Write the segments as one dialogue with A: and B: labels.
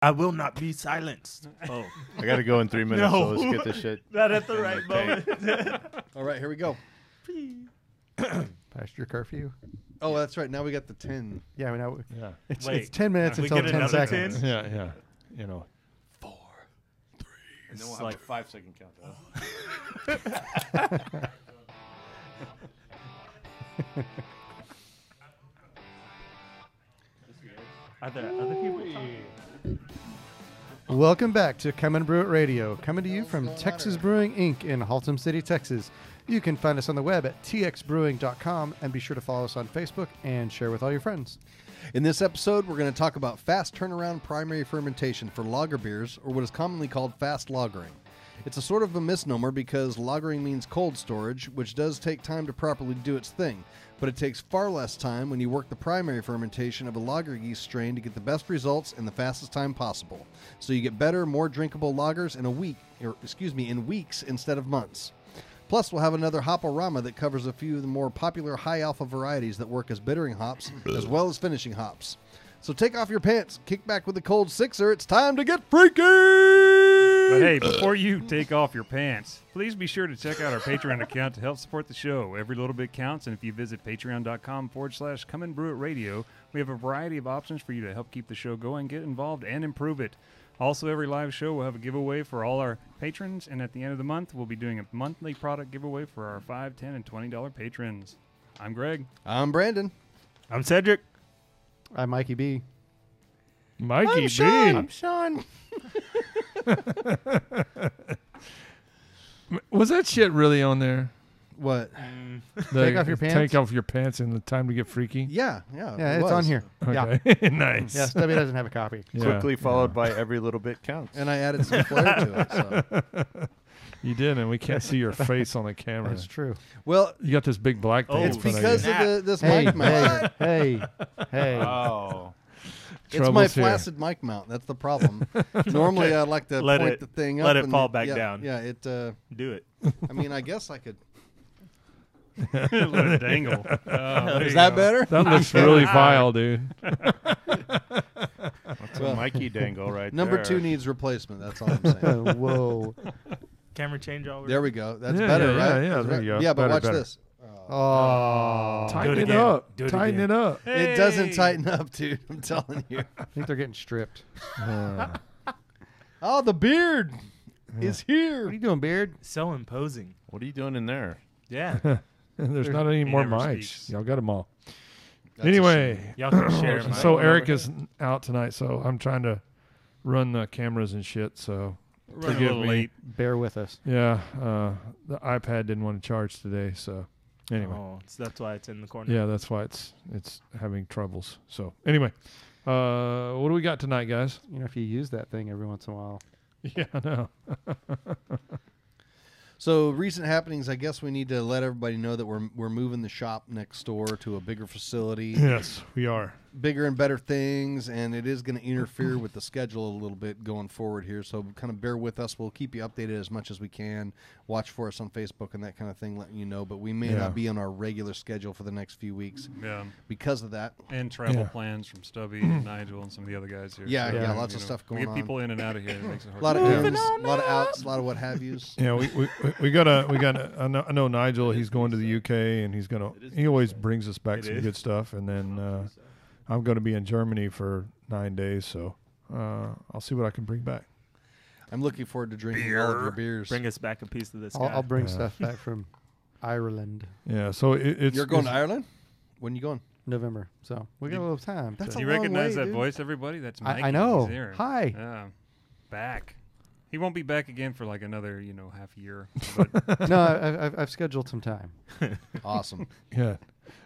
A: I will not be silenced. Oh,
B: I got to go in 3 minutes,
A: No.
B: so let's get this shit.
A: not at the right moment.
C: All right, here we go.
D: Past your curfew.
C: Oh, that's right. Now we got the 10.
D: Yeah, I mean,
B: Yeah.
D: it's 10 minutes
A: we
D: until
A: get
D: 10
A: another
D: seconds.
A: 10?
B: Yeah, yeah. You know.
C: 4, 3.
B: And then we'll
A: It's
B: have
A: like-
B: a 5-second countdown.
A: Are there other people?
D: Welcome back to Come and Brew It Radio, coming to you from Texas Brewing Inc. in Haltom City, Texas. You can find us on the web at txbrewing.com and be sure to follow us on Facebook and share with all your friends.
C: In this episode, we're going to talk about fast turnaround primary fermentation for lager beers, or what is commonly called fast lagering. It's a sort of a misnomer because lagering means cold storage, which does take time to properly do its thing, but it takes far less time when you work the primary fermentation of a lager yeast strain to get the best results in the fastest time possible. So you get better, more drinkable lagers in weeks instead of months. Plus, we'll have another Hop-o-Rama that covers a few of the more popular high-alpha varieties that work as bittering hops as well as finishing hops. So take off your pants, kick back with a cold sixer. It's time to get freaky!
E: But hey, before you take off your pants, please be sure to check out our Patreon account to help support the show. Every little bit counts, and if you visit patreon.com/Come and Brew It Radio, we have a variety of options for you to help keep the show going, get involved, and improve it. Also, every live show will have a giveaway for all our patrons, and at the end of the month, we'll be doing a monthly product giveaway for our $5, $10, and $20 patrons. I'm Greg.
C: I'm Brandon.
A: I'm Cedric.
D: I'm Mikey B.
B: Mikey B.
D: I'm Sean.
F: Was that shit really on there?
C: What?
D: Take off your pants?
F: Take off your pants and the time to get freaky?
C: Yeah.
D: Yeah,
C: it
D: it's
C: was.
D: on here. Yeah.
F: Okay. Nice.
D: Yeah, Stubby doesn't have a copy.
F: Yeah.
B: Quickly followed by every little bit counts.
C: And I added some flair to it. So.
F: You did, and we can't see your face on the camera.
D: That's true.
C: Well,
F: You got this big black thing.
A: Oh,
F: in
C: it's
F: front
C: because
F: of
C: of this
D: Hey,
C: mic mount.
D: hey.
B: Oh.
C: It's my
F: Trouble's here.
C: flaccid mic mount. That's the problem. Normally, I like to
A: Let
C: point
A: it-
C: the thing up.
A: let it
C: and
A: fall back
C: yeah,
A: down.
C: Yeah, it.
A: Do it.
C: I mean, I guess I could.
E: Let it dangle. Oh, there
C: Is
E: you
C: that
E: go.
C: better?
F: That looks really vile, dude.
B: That's a Mikey dangle right
C: Number
B: there.
C: 2 needs replacement. That's all I'm saying.
D: Whoa.
A: Camera change already.
C: There we go. That's
F: Yeah,
C: better,
F: yeah,
C: right?
F: yeah,
C: That's
F: there
C: right.
F: you go.
C: Yeah, but
F: Better,
C: watch
F: better.
C: this.
D: Oh.
F: Tighten it
A: again.
F: up.
A: Do it
F: Tighten
A: again.
F: it up.
C: It doesn't tighten up, dude. I'm telling you.
D: I think they're getting stripped.
C: Oh, the beard is
D: What are
C: here.
D: you doing, Beard?
A: So imposing.
B: What are you doing in there?
A: Yeah.
F: There's not any more
E: never
F: mics.
E: speaks.
F: Y'all got them all.
C: That's a
F: Anyway,
A: Y'all can share my
F: so Eric is out tonight, so I'm trying to run the cameras and shit. So
E: Running a
F: forgive
E: little
F: me.
E: late.
D: Bear with us.
F: Yeah, the iPad didn't want to charge today, so anyway.
A: Oh, so that's why it's in the corner.
F: Yeah, that's why it's having troubles. So anyway, what do we got tonight, guys?
D: You know, if you use that thing every once in a while.
F: Yeah, I know.
C: So recent happenings. I guess we need to let everybody know that we're moving the shop next door to a bigger facility.
F: Yes, we are.
C: Bigger and better things, and it is going to interfere with the schedule a little bit going forward here. So kind of bear with us. We'll keep you updated as much as we can. Watch for us on Facebook and that kind of thing, letting you know. But we may
F: Yeah.
C: not be on our regular schedule for the next few weeks
E: Yeah.
C: because of that.
E: And travel
F: Yeah.
E: plans from Stubby and Nigel and some of the other guys here.
C: Yeah,
E: So,
C: yeah,
E: you
C: lots of stuff
E: we
C: going
E: get
C: on.
E: people in and out of here. It makes it hard.
C: A lot of
E: to-
C: ins, a lot of outs, a lot of what have yous.
F: Yeah, we got I know Nigel. He's going to the UK, and he always brings us back
A: It
F: some
A: is.
F: good stuff. And then I'm going to be in Germany for 9 days, so I'll see what I can bring back.
C: I'm looking forward to drinking all of your beers.
A: Bring us back a piece of this
D: I'll,
A: guy.
D: I'll bring
F: Yeah.
D: stuff back from Ireland
F: Yeah, so it's
C: You're going to
F: it's-
C: Ireland? When you going?
D: November. So we got a little time.
C: That's
D: to-
E: Do
C: a
E: you
C: long
E: recognize
C: way,
E: that
C: dude.
E: voice, everybody? That's Mikey.
D: I know.
E: He's here.
D: Hi.
E: Yeah. Back. He won't be back again for like another, half year. But
D: No, I've scheduled some time.
C: Awesome.
F: Yeah.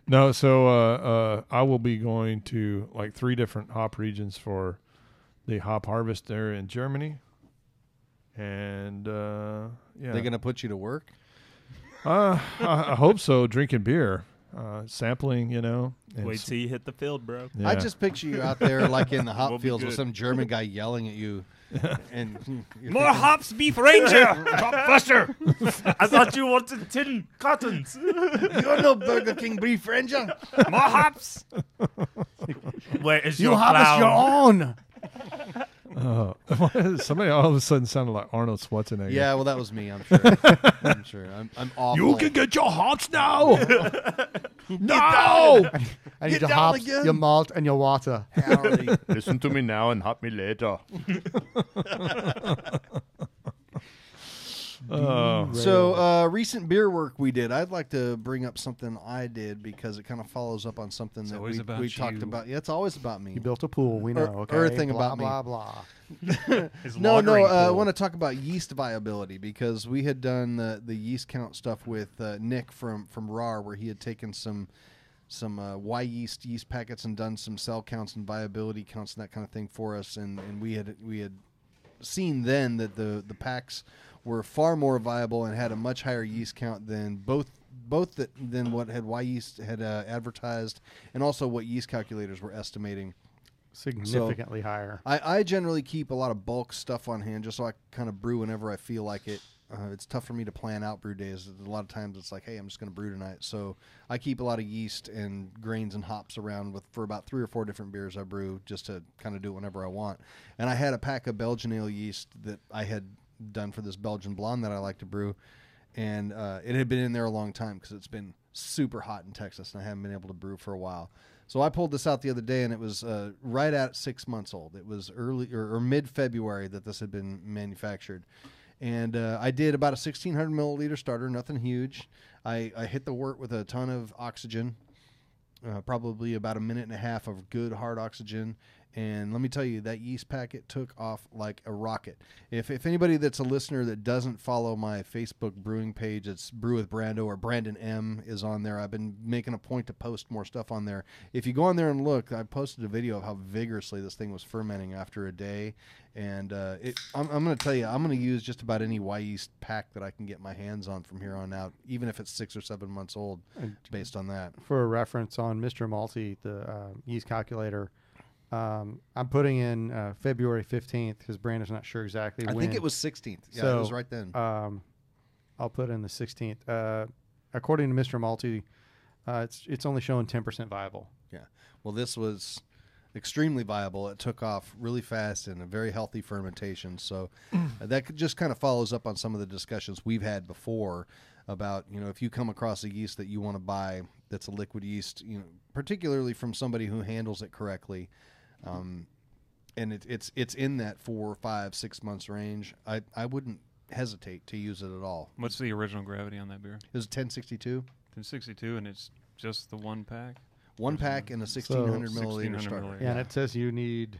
F: No, so I will be going to like 3 different hop regions for the hop harvest there in Germany. And yeah.
C: They're going to put you to work?
F: I hope so, drinking beer. Sampling, and
A: Wait till you hit the field, bro.
F: yeah.
C: I just picture you out there like in the hop
E: We'll be
C: fields with
E: good.
C: some German guy yelling at you. And you're
E: more
C: thinking,
E: hops, Beef Ranger! Hop Buster!
A: I thought you wanted 10 cottons.
C: You're no Burger King beef ranger.
E: More hops!
A: Where is
D: You
A: your
D: harvest
A: clown?
D: your own.
F: Somebody all of a sudden sounded like Arnold Schwarzenegger.
C: Yeah, well, that was me. I'm sure. I'm sure. I'm awful.
F: You can get your hops now. No.
D: I need
C: Get
D: your
C: down
D: hops,
C: again.
D: your malt, and your water.
C: Howdy.
B: Listen to me now and hop me later.
C: So, recent beer work we did. I'd like to bring up something I did because it kind of follows up on something that
E: always about
C: we talked
E: you.
C: about. Yeah, it's always about me.
D: You built a pool. We know. Okay.
C: or a thing
D: blah,
C: about me.
D: blah, blah.
E: His
C: No,
E: lagering
C: I
E: pool.
C: want to talk about yeast viability because we had done the yeast count stuff with Nick from RAR, where he had taken some Y yeast packets and done some cell counts and viability counts and that kind of thing for us, and we had seen then that the packs were far more viable and had a much higher yeast count than than what had Y yeast had advertised, and also what yeast calculators were estimating.
D: Significantly higher.
C: I generally keep a lot of bulk stuff on hand just so I kind of brew whenever I feel like it. It's tough for me to plan out brew days. A lot of times it's like, hey, I'm just going to brew tonight. So I keep a lot of yeast and grains and hops around for about 3 or 4 different beers I brew just to kind of do it whenever I want. And I had a pack of Belgian ale yeast that I had done for this Belgian blonde that I like to brew. And it had been in there a long time because it's been super hot in Texas and I haven't been able to brew for a while. So I pulled this out the other day, and it was right at 6 months old. It was early or mid-February that this had been manufactured. And I did about a 1,600 milliliter starter, nothing huge. I hit the wort with a ton of oxygen, probably about a minute and a half of good hard oxygen. And let me tell you, that yeast packet took off like a rocket. If anybody that's a listener that doesn't follow my Facebook brewing page, it's Brew with Brando, or Brandon M is on there. I've been making a point to post more stuff on there. If you go on there and look, I posted a video of how vigorously this thing was fermenting after a day. And I'm going to tell you, I'm going to use just about any Y yeast pack that I can get my hands on from here on out, even if it's 6 or 7 months old, based on that.
D: For a reference on Mr. Malty, the yeast calculator, I'm putting in February 15th because Brandon's not sure exactly when.
C: I think it was 16th. Yeah,
D: So,
C: it was right then.
D: I'll put in the 16th. According to Mr. Malty, it's only showing 10% viable.
C: Yeah. Well, this was extremely viable. It took off really fast and a very healthy fermentation. So that just kind of follows up on some of the discussions we've had before about, if you come across a yeast that you want to buy that's a liquid yeast, particularly from somebody who handles it correctly, and it's in that 4, 5, 6 months range, I wouldn't hesitate to use it at all.
E: What's the original gravity on that beer?
C: It was 1062.
E: 1062, and it's just the one pack?
C: One pack and a 1,600 milliliter
E: 1,600
C: starter.
E: milliliter.
D: Yeah, and it says you need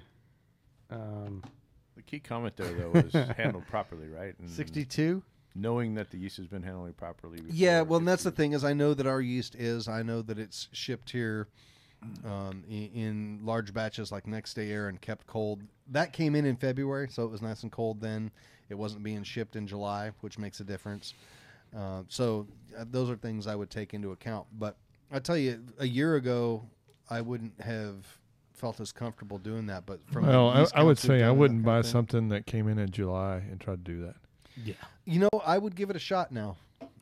B: The key comment there, though, was handled properly, right? And
D: 62.
B: knowing that the yeast has been handled properly.
C: Yeah,
B: before
C: well, and
B: it's
C: that's the
B: used.
C: thing is I know that our yeast is. I know that it's shipped here in large batches like next day air and kept cold. That came in February, so it was nice and cold then. It wasn't being shipped in July, which makes a difference. So those are things I would take into account. But I tell you, a year ago, I wouldn't have felt as comfortable doing that. But from
F: Well,
C: the yeast
F: I would
C: counts we've
F: say I
C: done and
F: wouldn't
C: that kind
F: buy
C: of thing,
F: something that came in July and try to do that.
A: Yeah.
C: I would give it a shot now.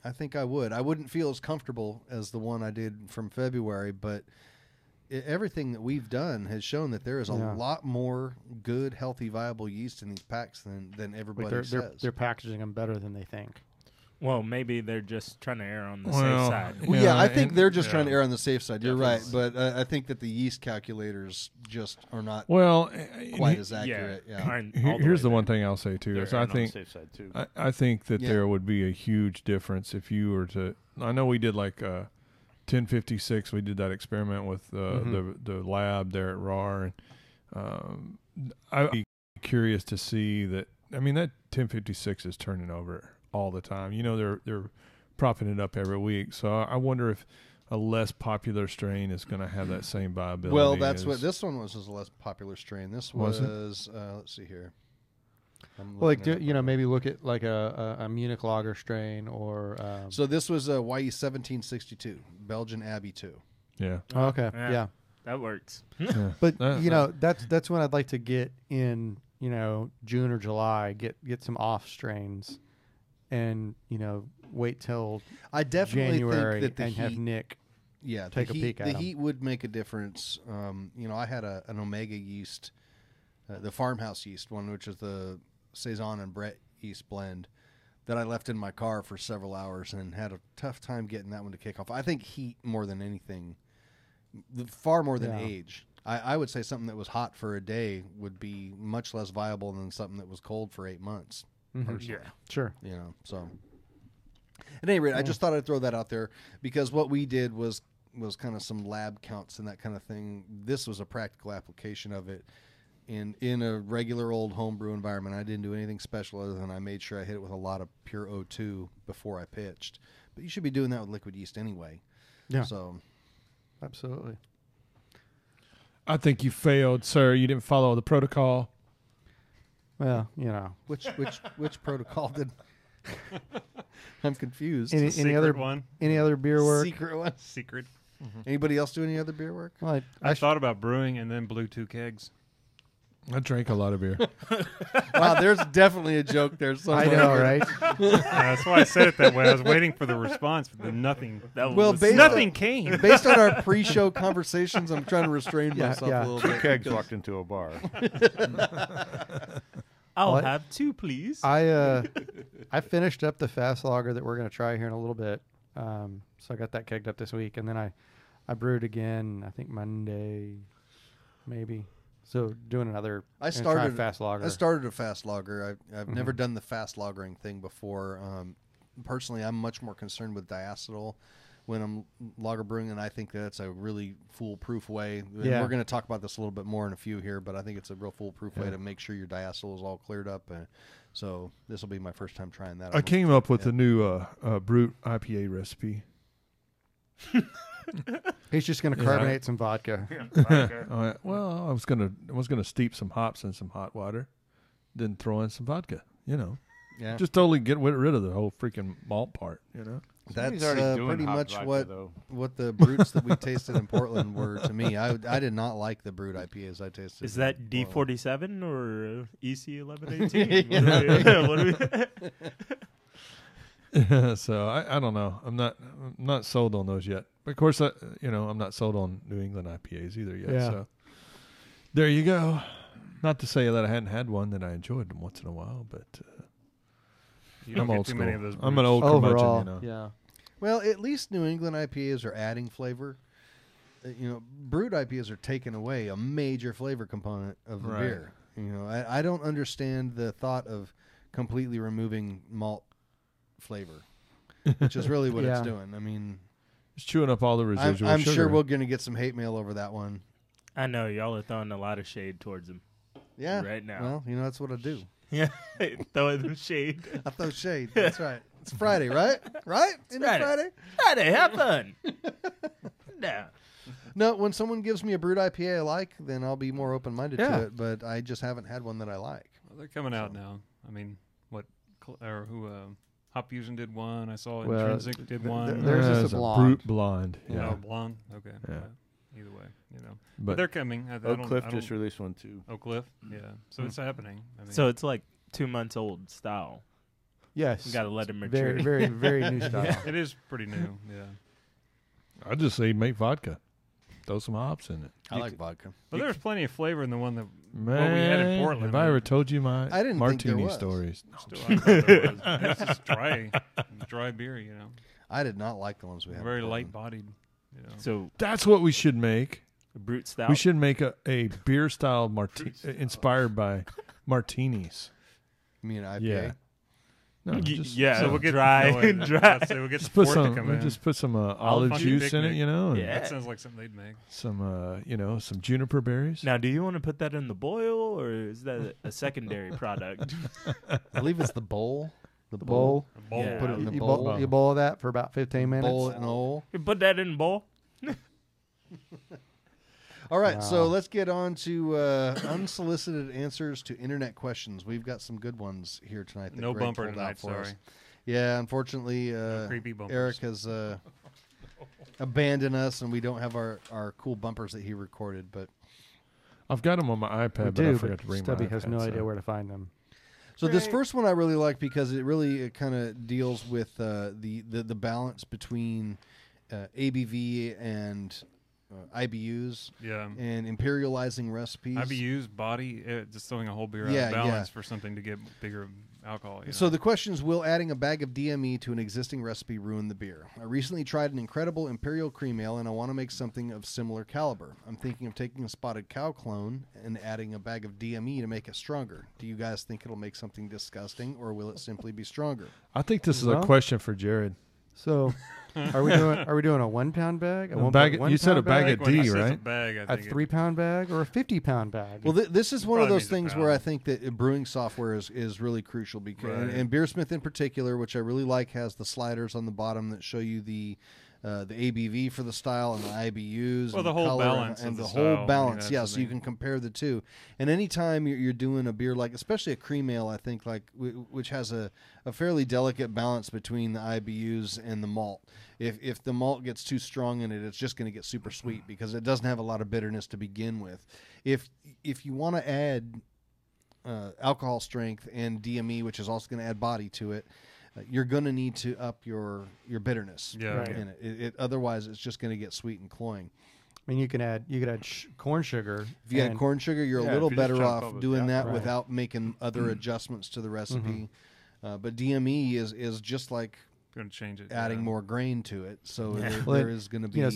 C: I think I would. I wouldn't feel as comfortable as the one I did from February, but everything that we've done has shown that there is a lot more good, healthy, viable yeast in these packs than everybody
D: Like
C: says.
D: they're packaging them better than they think.
A: Well, maybe they're just trying to err on the
F: Well,
A: safe side.
C: Well, yeah, I think
F: and-
C: they're just trying to err on the safe side. You're right,
E: Definitely.
C: but I think that the yeast calculators just are not
F: Well,
C: quite as accurate. Yeah.
A: aren't all
F: here's
A: way
F: the one
A: there.
F: thing I'll say too.
B: They're
F: Is I
B: erring on the
F: think
B: safe side too.
F: I think that
C: Yeah.
F: there would be a huge difference if you were to. I know we did like 1056. We did that experiment with the lab there at RAR, and I'd be curious to see that. I mean, that 1056 is turning over all the time. They're propping it up every week. So I wonder if a less popular strain is going to have that same viability.
C: Well, that's
F: as-
C: what this one was a less popular strain. This
F: Was it?
C: was let's see here. I'm
D: Well, like
C: looking it up.
D: maybe look at like a Munich lager strain or.
C: So this was a YE 1762 Belgian Abbey 2.
F: Yeah.
D: Oh, okay,
A: Yeah.
D: yeah.
A: That works.
F: Yeah.
D: But
F: That-
D: that's when I'd like to get in June or July, get some off strains, and wait till
C: I definitely
D: January
C: think that the
D: and have
C: heat,
D: Nick.
C: take
D: a peek at
C: the
D: 'em.
C: heat would make a difference. I had an Omega yeast the farmhouse yeast one, which is the Saison and Brett yeast blend, that I left in my car for several hours and had a tough time getting that one to kick off. I think heat more than anything, far more than age. I would say something that was hot for a day would be much less viable than something that was cold for 8 months.
A: Yeah.
D: Sure.
C: You know, so at any rate, I just thought I'd throw that out there because what we did was kind of some lab counts and that kind of thing. This was a practical application of it in a regular old homebrew environment. I didn't do anything special other than I made sure I hit it with a lot of pure O2 before I pitched. But you should be doing that with liquid yeast anyway.
D: Yeah.
C: So
D: Absolutely.
F: I think you failed, sir. You didn't follow the protocol.
D: Well, you know.
C: which protocol did? I'm confused.
D: Any other
E: one?
D: Any other beer work?
C: Secret one.
E: Secret.
C: Anybody else do any other beer work?
D: Well,
E: I thought about brewing and then blew 2 kegs.
F: I drank a lot of beer.
C: Wow, there's definitely a joke there somewhere.
D: I know, right?
E: That's why I said it that way. I was waiting for the response, but then nothing. Nothing came.
C: Based on our pre-show conversations, I'm trying to restrain myself
D: yeah.
C: a little
B: 2
C: bit.
B: kegs walked into a bar.
A: I'll
D: What?
A: have 2, please.
D: I finished up the fast lager that we're going to try here in a little bit. So I got that kegged up this week, and then I brewed again. I think Monday, maybe. So doing another.
C: I
D: try
C: started
D: fast lager.
C: I started a fast lager. I've never done the fast lagering thing before. Personally, I'm much more concerned with diacetyl when I'm lager brewing, and I think that's a really foolproof way. And
D: Yeah.
C: we're going to talk about this a little bit more in a few here, but I think it's a real foolproof way to make sure your diacetyl is all cleared up. So this will be my first time trying that.
F: I came up with a new Brute IPA recipe.
D: He's just going to carbonate some vodka.
F: Well, I was gonna steep some hops in some hot water, then throw in some vodka. You know,
C: Yeah,
F: just totally get rid of the whole freaking malt part. You know,
C: that's
B: already doing
C: pretty
B: hot
C: much
B: vodka,
C: what the brutes that we tasted in Portland were to me. I did not like the brute IPAs I tasted.
A: Is that
C: in Portland.
A: D47 or EC1118? What do we?
F: so I don't know. I'm not sold on those yet. But of course, I'm not sold on New England IPAs either yet.
D: Yeah.
F: So there you go. Not to say that I hadn't had one that I enjoyed once in a while, but
E: You don't
F: I'm
E: get
F: old
E: too
F: school.
E: many of those.
F: I'm an
E: brews.
F: old curmudgeon,
D: Overall,
F: you know.
D: yeah.
C: Well, at least New England IPAs are adding flavor. Brewed IPAs are taking away a major flavor component of the
F: Right.
C: beer. I don't understand the thought of completely removing malt flavor, which is really what it's
D: Yeah.
C: doing. I mean,
F: It's chewing up all the residual
C: I'm
F: sugar.
C: sure we're going to get some hate mail over that one.
A: I know y'all are throwing a lot of shade towards him.
C: Yeah.
A: Right now.
C: Well, that's what I do.
A: Yeah, throwing them shade.
C: I throw shade. That's right. It's Friday, right? Right? Isn't it
A: Friday.
C: Friday?
A: Friday, have fun. No.
C: No, when someone gives me a brewed IPA I like, then I'll be more open-minded
D: Yeah.
C: to it, but I just haven't had one that I like.
E: Well, they're coming out now. I mean, Hop Fusion did one. I saw
D: Well,
E: Intrinsic did one.
D: There's just
F: There's
D: a blonde.
F: Brute blonde. Yeah.
E: Oh, blonde. Okay.
F: Yeah.
E: Either way,
F: But
E: they're coming.
B: Oak Cliff just released one too.
E: Oak Cliff. Yeah. So it's happening. I mean,
A: So it's like 2 months old style.
D: Yes.
A: You got to let it mature.
D: Very, very, very new style.
E: it is pretty new. Yeah.
F: I just say make vodka. Throw some hops in it.
C: I like vodka.
E: But there's plenty of flavor in the one that
F: Man,
E: we had in Portland.
F: have I ever told you my
C: I didn't think there
F: martini
C: was.
F: stories?
E: Still, I thought there was. It's just dry beer.
C: I did not like the ones we had. in
E: Very
C: Portland.
E: light bodied.
A: So
F: That's what we should make.
A: a brute stout.
F: We should make a beer style inspired by martinis.
C: You mean IPA?
F: Yeah. No, just,
A: yeah,
E: So we'll get
A: dry, dry.
E: We'll get
F: just
E: the
F: put
E: fourth to come
F: some.
E: in.
F: Just put some olive
E: Funky
F: juice in it,
E: picnic.
F: and
A: Yeah.
E: That sounds like something they'd make.
F: some some juniper berries.
A: Now, do you want to put that in the boil, or is that a secondary product?
C: I believe it's the bowl. The
D: Bowl.
E: A bowl.
A: Yeah.
C: Put it in the
D: You
C: bowl.
D: bowl, you boil that for about 15 minutes.
C: Bowl it in a hole.
A: You put that in the bowl.
C: All right, so
D: Wow.
C: let's get on to unsolicited answers to internet questions. We've got some good ones here tonight. That
E: No
C: Greg
E: bumper
C: pulled out
E: tonight.
C: for us.
E: Sorry.
C: Yeah, unfortunately,
E: Creepy bumpers.
C: Eric has abandoned us, and we don't have our cool bumpers that he recorded. But
F: I've got them on my
D: We
F: iPad, but
D: do,
F: I forgot to bring
D: Stubby
F: my iPad.
D: has no
F: so.
D: idea where to find them.
C: so this first one I really like because it really kind of deals with the balance between ABV and IBUs
E: Yeah.
C: and imperializing recipes.
E: IBUs, body, just throwing a whole beer out
C: Yeah,
E: of balance
C: yeah.
E: for something to get bigger alcohol. You
C: So
E: know?
C: the question is, will adding a bag of DME to an existing recipe ruin the beer? I recently tried an incredible Imperial Cream Ale, and I want to make something of similar caliber. I'm thinking of taking a Spotted Cow clone and adding a bag of DME to make it stronger. Do you guys think it'll make something disgusting, or will it simply be stronger?
F: I think this is a
D: Well-
F: question for Jared.
D: So, are we doing a 1 pound bag?
F: A bag-
D: one
F: you said a
D: pound
F: bag
E: I
F: of
E: think when he
F: D,
E: says a
F: right?
E: bag, I
D: a
E: think
D: 3 pound bag, or a 50 pound bag?
C: Well, this is one of
E: Probably
C: those
E: means a
C: things where
E: pound.
C: I think that brewing software is really crucial because,
E: Right.
C: and Beersmith in particular, which I really like, has the sliders on the bottom that show you the ABV for the style and the IBUs
E: Well,
C: and
E: the whole
C: color
E: balance
C: and
E: of
C: the
E: the
C: whole
E: style, I mean,
C: balance.
E: that's
C: Yeah,
E: the
C: so you
E: thing.
C: can compare the two. And anytime you're doing a beer like, especially a cream ale, I think like which has a fairly delicate balance between the IBUs and the malt. If the malt gets too strong in it, it's just going to get super sweet because it doesn't have a lot of bitterness to begin with. If you want to add alcohol strength and DME, which is also going to add body to it, you're going to need to up your bitterness
E: Yeah.
D: Right.
C: in it. Otherwise, it's just going to get sweet and cloying.
D: I mean, you could add corn sugar.
C: If you add
D: and-
C: corn sugar, you're
B: Yeah,
C: a little
B: if you just
C: better
B: chop
C: off
B: up the
C: doing that
D: Right.
C: without making other adjustments to the recipe. But DME is just like
E: Going to change it.
C: adding
E: yeah.
C: more grain to it. So
A: Yeah.
C: there is going to be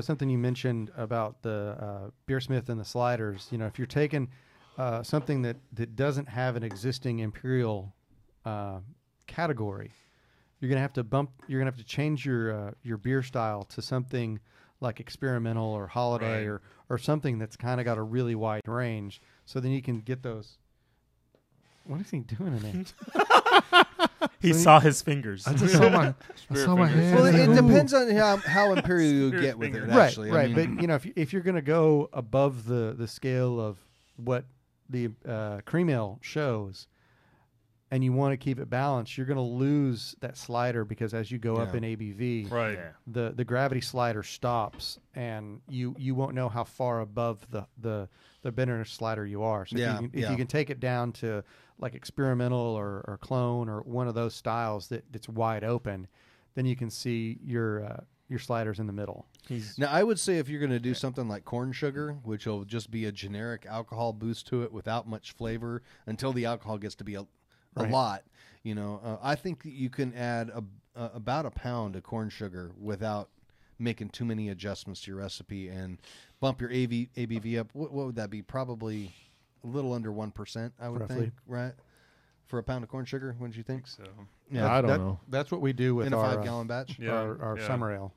D: something you mentioned about the Beersmith and the sliders. If you're taking something that doesn't have an existing imperial category, you're gonna have to change your beer style to something like experimental or holiday
E: Right.
D: or something that's kind of got a really wide range. So then you can get those. What is he doing in there?
A: He saw his fingers.
F: I just saw my hand.
C: Well, it
F: Ooh.
C: depends on how imperial you
E: Spirit
C: get with it.
E: finger.
C: Actually,
D: right.
C: I mean,
D: But if you're gonna go above the scale of what the cream ale shows, and you want to keep it balanced, you're going to lose that slider because as you go up
C: Yeah.
D: in ABV,
E: Right.
A: Yeah.
D: the gravity slider stops, and you won't know how far above the bitterness slider you are. So
C: Yeah,
D: if you can take it down to like experimental or clone or one of those styles that's wide open, then you can see your sliders in the middle.
C: now I would say if you're going to do something like corn sugar, which will just be a generic alcohol boost to it without much flavor until the alcohol gets to be a
D: Right.
C: lot, I think that you can add about a pound of corn sugar without making too many adjustments to your recipe and bump your ABV up. What would that be? Probably a little under 1%, I would
D: Roughly.
C: think, right? For a pound of corn sugar, wouldn't you think?
E: So,
F: I don't know.
D: That's what we do with
C: In a
D: our
C: 5-gallon batch?
E: yeah.
D: our
E: yeah.
D: summer ale.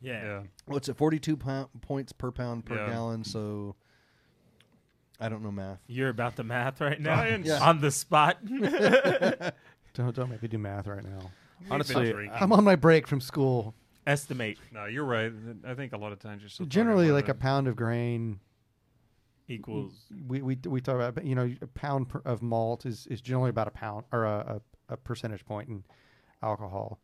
A: Yeah.
E: Yeah.
C: What's it, 42 points per pound per
E: Yeah.
C: gallon, so I don't know math.
A: You're about the math right now?
E: Science.
C: Yeah.
A: On the spot?
D: Don't make me do math right now.
E: We've
B: Honestly,
E: been drinking.
D: I'm on my break from school.
A: Estimate
E: No, you're right. I think a lot of times you're still
D: Generally,
E: talking
D: like a
E: about
D: pound of grain.
A: equals.
D: We talk about, a pound of malt is generally about a pound or a percentage point in alcohol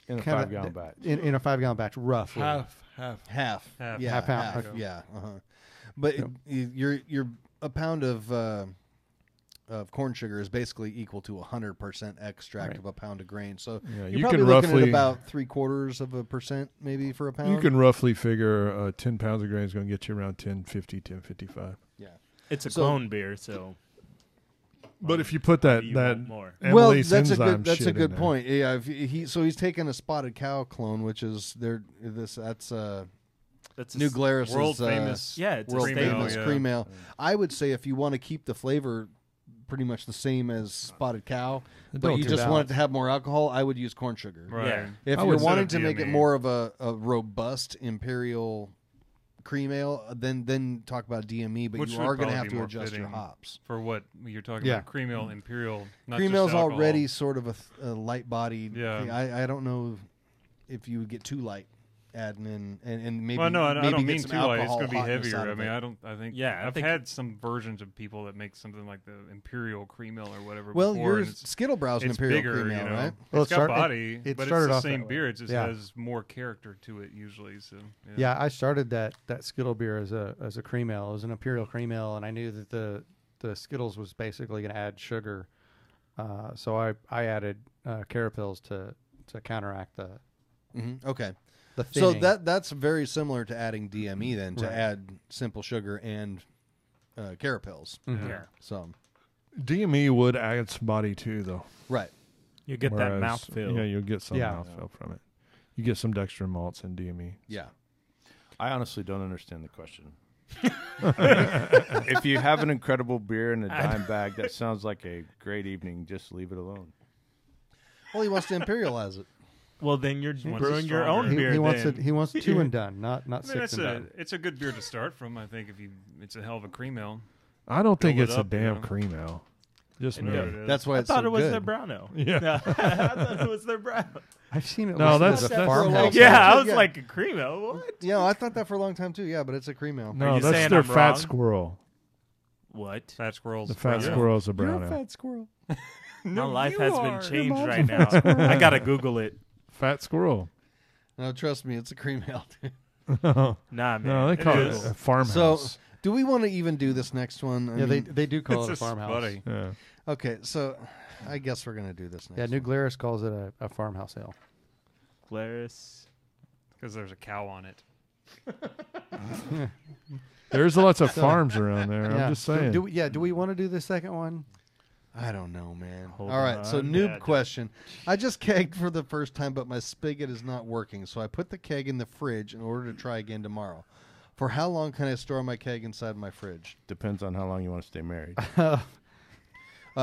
B: in a
D: Kinda
B: 5-gallon batch.
D: in a 5-gallon batch, roughly.
F: Half.
C: Half.
E: Half.
C: Yeah,
D: Half pound,
C: half.
D: okay.
C: Yeah. But
D: Yep.
C: you're a pound of corn sugar is basically equal to 100% extract
D: Right.
C: of a pound of grain. So
F: Yeah,
C: you're
F: you
C: probably
F: can
C: looking
F: roughly
C: at about 0.75% maybe for a pound.
F: you can roughly figure 10 pounds of grain is going to get you around 1050, 1055.
C: Yeah.
A: It's a
C: So-
A: clone beer, so.
F: But if you put that
A: you
F: that
A: want more.
C: Well,
F: Emily's
C: that's a
F: enzyme
C: good
F: shit in
C: good
F: there.
C: point. Yeah, if he's taken a Spotted Cow clone, which is that's
A: That's a
C: New Glarus'
E: world famous.
A: Yeah, it's
C: world
A: a
E: cream ale,
C: famous
E: yeah.
C: cream ale. I would say if you want to keep the flavor pretty much the same as Spotted Cow, but
F: Don't
C: you
F: do
C: just
F: that.
C: want it to have more alcohol, I would use corn sugar.
E: Right.
A: Yeah.
C: If
F: I
C: you're
F: would-
C: wanting
E: Instead
C: to
E: of
C: make it
E: DME.
C: more of a robust imperial cream ale, then talk about DME, but
E: Which
C: you
E: would
C: are going to
E: probably
C: have
E: be
C: to
E: more
C: adjust your
E: fitting.
C: hops.
E: For what you're talking
D: Yeah.
E: about, cream ale, imperial, not
C: Cream
E: just
C: ale's
E: alcohol.
C: already sort of a light bodied.
E: Yeah.
C: I don't know if you would get too light adding in and maybe
E: Well, no, I
C: maybe
E: don't
C: get
E: mean
C: some
E: too light. It's
C: alcohol
E: going to be
C: hotness
E: heavier.
C: out
E: I
C: of
E: mean,
C: it.
E: I think.
A: Yeah, I
E: I've
A: think-
E: had some versions of people that make something like the imperial cream ale or whatever.
C: Well,
E: before,
C: your
E: and it's
C: Skittlebrow's an
E: it's
C: imperial
E: bigger,
C: cream
E: you
C: ale,
E: know.
C: right?
D: Well,
E: It's
D: it
E: got
D: start-
E: body,
D: it
E: but it's
D: started
E: the
D: off
E: same
D: that way.
E: beer. It just
D: Yeah.
E: has more character to it usually. So
D: Yeah, I started that Skittle beer as a cream ale, as an imperial cream ale, and I knew that the Skittles was basically going to add sugar, so I added carapils to counteract the.
C: Mm-hmm. Okay.
D: The
C: So
D: thinning.
C: that's very similar to adding DME then to
D: Right.
C: add simple sugar and carapils.
D: Mhm.
A: Yeah.
C: So
F: DME would add some body too, though.
C: right.
A: You get that
F: Whereas,
A: mouthfeel.
F: Yeah, you'll get some
D: Yeah.
F: mouthfeel from it. You get some dextrin malts and DME.
C: Yeah.
B: I honestly don't understand the question. If you have an incredible beer in a dime bag, that sounds like a great evening. Just leave it alone.
C: Well, he wants to imperialize it.
A: Well, then you're
E: Wants
A: brewing
E: it
A: your
E: stronger.
A: own beer.
D: He wants
A: then.
D: it. He wants two and done, not
E: I mean,
D: six and done.
E: it's a good beer to start from. I think it's a hell of a cream ale.
F: I don't think
E: Build
F: it's
E: it
F: a
E: up, you
F: damn
E: know.
F: cream ale. Just
E: I
F: me.
E: know it is.
C: That's why
A: I
C: it's
A: thought
C: so
A: it was
C: good.
A: their brown ale.
F: Yeah.
A: I thought it was their brown.
D: I've seen it.
F: No,
D: listed
F: that's-
D: as a
F: that's-
D: farmhouse.
A: Yeah, I
C: ale.
A: was
C: Yeah.
A: like a cream ale. What?
C: Yeah, I thought that for a long time too. Yeah, but it's a cream ale.
F: No,
A: you
F: that's
A: saying
F: their
A: I'm
F: fat
A: wrong?
F: squirrel.
E: Fat squirrels.
F: The fat
E: brown ale.
F: squirrel's a brown ale.
C: fat squirrel.
A: My life
E: you
A: has
E: are.
A: been changed right now. I gotta Google it.
F: Fat squirrel.
C: No, trust me, it's a cream ale.
F: no,
A: Nah, man.
F: they call it
E: is.
F: a farmhouse.
C: Do we want to even do this next one? I
D: Yeah,
C: mean,
D: they do call
E: It's
D: it a
E: a
D: farmhouse.
E: buddy.
F: yeah.
C: okay, so I guess we're gonna do this next.
D: Yeah, New
C: one.
D: Glarus calls it a farmhouse ale.
A: Glarus.
E: Because there's a cow on it.
F: There's lots of farms around there.
D: Yeah.
F: I'm just saying.
D: Do we want to do the second one?
C: I don't know, man.
A: Hold
C: All right, so
A: on.
C: noob
E: Yeah,
C: question. I just kegged for the first time, but my spigot is not working, so I put the keg in the fridge in order to try again tomorrow. For how long can I store my keg inside my fridge?
B: Depends on how long you want to stay married.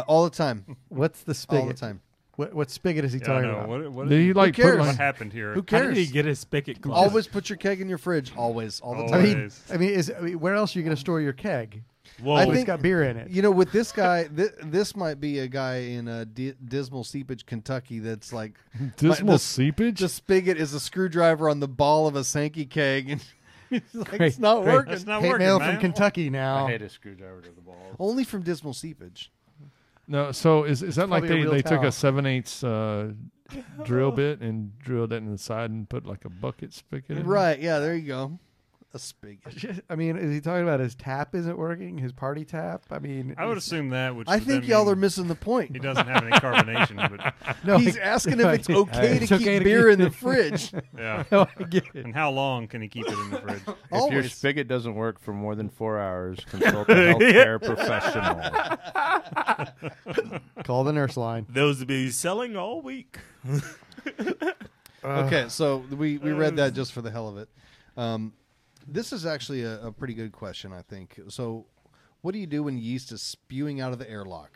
C: All the time.
D: What's the spigot?
C: All the time.
D: What spigot is he
E: Yeah, I
D: talking
E: know.
D: about?
E: What
F: Do you like
C: cares?
F: put
E: what
F: like,
E: happened here?
C: Who
A: How
C: cares?
A: did he get his spigot closed?
C: Always put your keg in your fridge. Always. All the
E: Always.
C: time.
D: I mean, where else are you going to store your keg?
A: Whoa.
C: I
D: It's
C: think-
D: got beer in it.
C: You know, with this guy, this might be a guy in Dismal Seepage, Kentucky that's like,
F: dismal
C: the-
F: seepage?
C: the spigot is a screwdriver on the ball of a Sankey keg. And he's like,
D: Great,
C: it's not
D: great.
C: working.
E: That's not
D: Hate
E: working,
D: mail
E: man.
D: from Kentucky now.
B: I hate a screwdriver to the balls.
C: Only from Dismal Seepage.
F: No, so is that like
D: probably a
F: they,
D: real
F: they took
D: towel.
F: a 7/8 drill bit and drilled it in the side and put like a bucket spigot in?
C: Right, yeah, there you go. A spigot.
D: I mean, is he talking about his tap isn't working? His party tap? I mean,
E: I would assume that. Which
C: I
E: would
C: think
E: then
C: y'all
E: mean
C: are missing the point.
E: He doesn't have any carbonation, but
D: no,
C: He's asking if it's okay
D: It's
C: to
D: okay
C: keep
D: to
C: beer
D: keep
C: in the
D: it.
C: fridge.
E: yeah.
D: No, I get it.
E: And how long can he keep it in the fridge?
B: If your
C: Always.
B: spigot doesn't work for more than 4 hours, consult a healthcare professional.
D: Call the nurse line.
A: Those will be selling all week.
C: Okay, so we read that just for the hell of it. This is actually a pretty good question, I think. So, what do you do when yeast is spewing out of the airlock?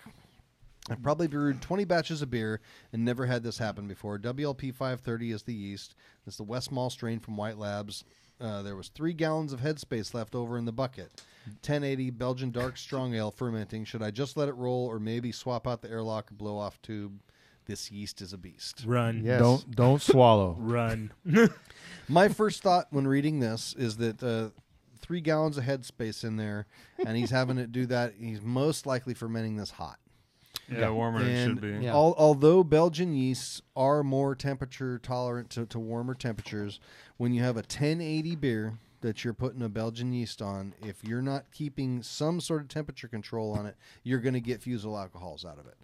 C: I've probably brewed 20 batches of beer and never had this happen before. WLP 530 is the yeast. It's the West Mall strain from White Labs. There was 3 gallons of headspace left over in the bucket. 1080 Belgian dark strong ale fermenting. Should I just let it roll or maybe swap out the airlock or blow off tube? This yeast is a beast.
A: Run.
D: Yes.
F: Don't swallow.
A: Run.
C: My first thought when reading this is that 3 gallons of headspace in there, and he's having it do that. He's most likely fermenting this hot.
E: Yeah, warmer than it
C: And
E: should be.
D: Yeah.
C: although Belgian yeasts are more temperature tolerant to warmer temperatures, when you have a 1080 beer that you're putting a Belgian yeast on, if you're not keeping some sort of temperature control on it, you're going to get fusel alcohols out of it.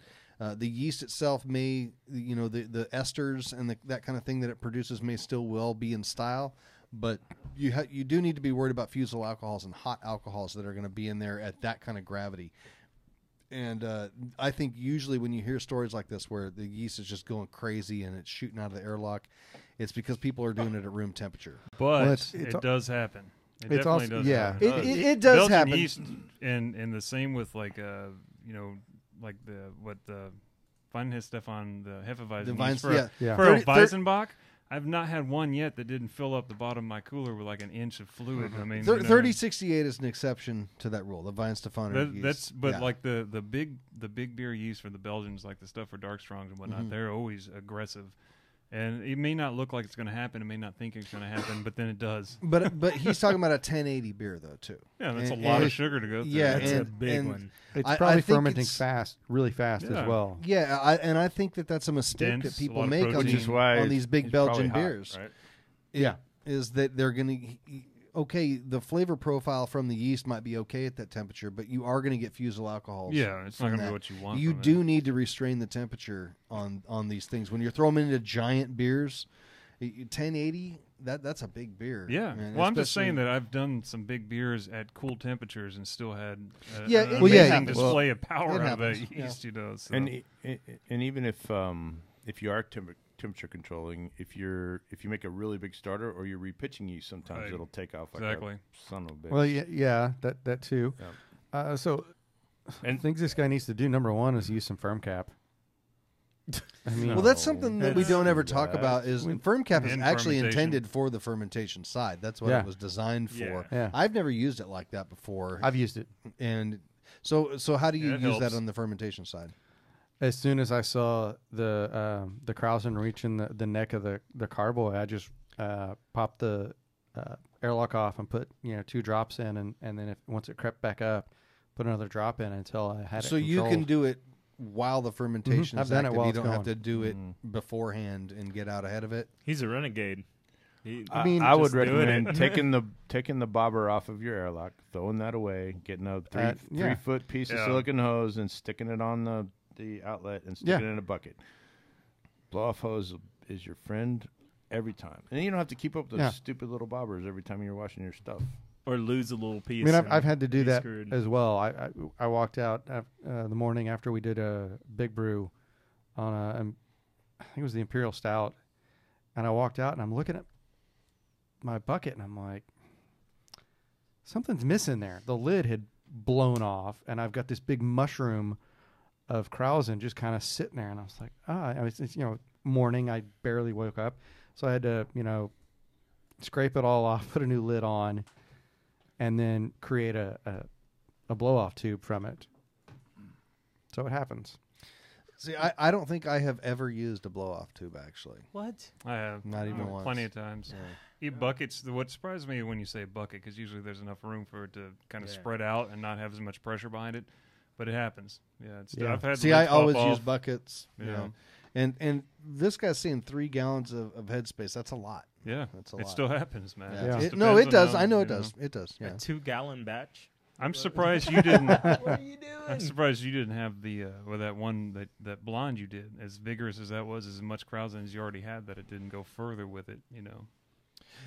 C: The yeast itself may, the esters and that kind of thing that it produces may still well be in style, but you do need to be worried about fusel alcohols and hot alcohols that are going to be in there at that kind of gravity. And I think usually when you hear stories like this where the yeast is just going crazy and it's shooting out of the airlock, it's because people are doing it at room temperature.
E: But
D: it's-
E: it does happen. It
D: it's
E: definitely
D: also-
E: does
D: yeah.
E: happen.
C: It does
E: Belgian
C: happen.
E: yeast and the same with like like the Weinstefan, the Hefeweizen
C: The
E: yeast
C: Weins-
E: for,
C: yeah.
D: Yeah.
E: for
C: 30
E: a Weizenbach. I've not had one yet that didn't fill up the bottom of my cooler with like an inch of fluid. I mean,
C: 3068 is an exception to that rule. The Weinstefan yeast.
E: that's but
C: Yeah.
E: like the big beer yeast for the Belgians, like the stuff for dark strongs and whatnot,
C: Mhm.
E: they're always aggressive. And it may not look like it's going to happen. It may not think it's going to happen, but then it does.
C: But he's talking about a 1080 beer though too.
E: Yeah, that's
C: And-
E: a lot
C: and-
E: of sugar to go through.
C: yeah,
A: That's a big
C: and-
A: one.
D: It's
C: I
D: probably
C: think
D: fermenting
C: it's-
D: fast, really fast
E: Yeah.
D: as well.
C: Yeah, I think that's a mistake
E: Dense,
C: that
E: a
C: people
E: lot of
C: make on,
E: protein.
B: Which
C: these,
B: is why
C: on these big
B: it's probably
C: Belgian
B: hot,
C: beers.
B: right?
D: Yeah.
C: Is that they're going to okay, the flavor profile from the yeast might be okay at that temperature, but you are going to get fusel alcohols.
E: Yeah, it's not
C: from
E: going to be
C: that.
E: what you want.
C: You
E: from it.
C: do need to restrain the temperature on these things when you're throwing them into giant beers. 1080. That's a big beer.
E: Yeah.
C: man,
E: Well, I'm just
C: especially-
E: saying that I've done some big beers at cool temperatures and still had
C: Yeah,
E: an
C: well, yeah,
E: amazing
C: it
E: display of power
C: It
E: out of that
C: happens, yeah.
E: yeast, you know. So.
B: And even if you are temperature controlling, if you make a really big starter or you're repitching yeast, sometimes
E: Right.
B: it'll take off like
E: Exactly.
B: a son of a bitch.
D: Well, yeah, that too. So, I
B: And-
D: think this guy needs to do number one is use some firm cap. I mean,
C: Well, that's something that we
B: Let's
C: don't ever
B: do
C: talk
B: that.
C: about is firm cap is
E: In
C: actually
E: fermentation.
C: intended for the fermentation side. That's what
D: Yeah.
C: it was designed for.
D: Yeah.
C: I've never used it like that before.
D: I've used it.
C: And so how do you
E: Yeah, it
C: use that
E: helps.
C: on the fermentation side?
D: As soon as I saw the Krausen reaching the neck of the carboy, I just popped the airlock off and put 2 drops in, and then once it crept back up, put another drop in until I had it.
C: So you can
D: controlled.
C: do it while the fermentation
D: Mhm. I've
C: is
D: done it
C: active.
D: while
C: You
D: it's
C: don't have
D: going.
C: to do it beforehand and get out ahead of it.
A: He's a renegade.
B: I
D: mean,
B: would
A: just doing
B: recommend
A: it.
B: taking the bobber off of your airlock, throwing that away, getting a 3 foot piece of
E: Yeah.
B: silicone hose and sticking it on the outlet and sticking
D: Yeah.
B: it in a bucket. Blow off hose is your friend every time, and you don't have to keep up those
D: Yeah.
B: stupid little bobbers every time you're washing your stuff.
A: Or lose a little piece.
D: I mean,
A: and
D: I've had to do
A: be
D: that
A: screwed.
D: as well. I walked out the morning after we did a big brew on I think it was the Imperial Stout, and I walked out and I'm looking at my bucket and I'm like, something's missing there. The lid had blown off, and I've got this big mushroom of Krausen just kind of sitting there, and I was like, it's morning. I barely woke up, so I had to scrape it all off, put a new lid on, and then create a blow-off tube from it. So it happens.
C: See, I don't think I have ever used a blow-off tube, actually.
A: What?
E: I have
C: Not even once.
E: plenty of times. Buckets. What surprised me when you say bucket, because usually there's enough room for it to kind of
A: Yeah.
E: spread out and not have as much pressure behind it, but it happens. Yeah,
D: Yeah.
E: I've had.
C: See,
E: lids
C: I always
E: pop
C: use
E: off.
C: buckets.
E: Yeah.
C: And this guy's saying 3 gallons of headspace. That's a lot.
E: Yeah,
C: That's a
E: it
C: lot.
E: still happens, man.
C: Yeah.
E: It just
C: No,
E: depends
C: it
E: on
C: does.
E: how,
C: I know
E: you
C: it does. It does.
A: A
C: Yeah.
A: 2-gallon batch?
E: I'm surprised you didn't.
A: What are you doing?
E: I'm surprised you didn't have the that one that blonde you did. As vigorous as that was, as much Krausen as you already had, that it didn't go further with it.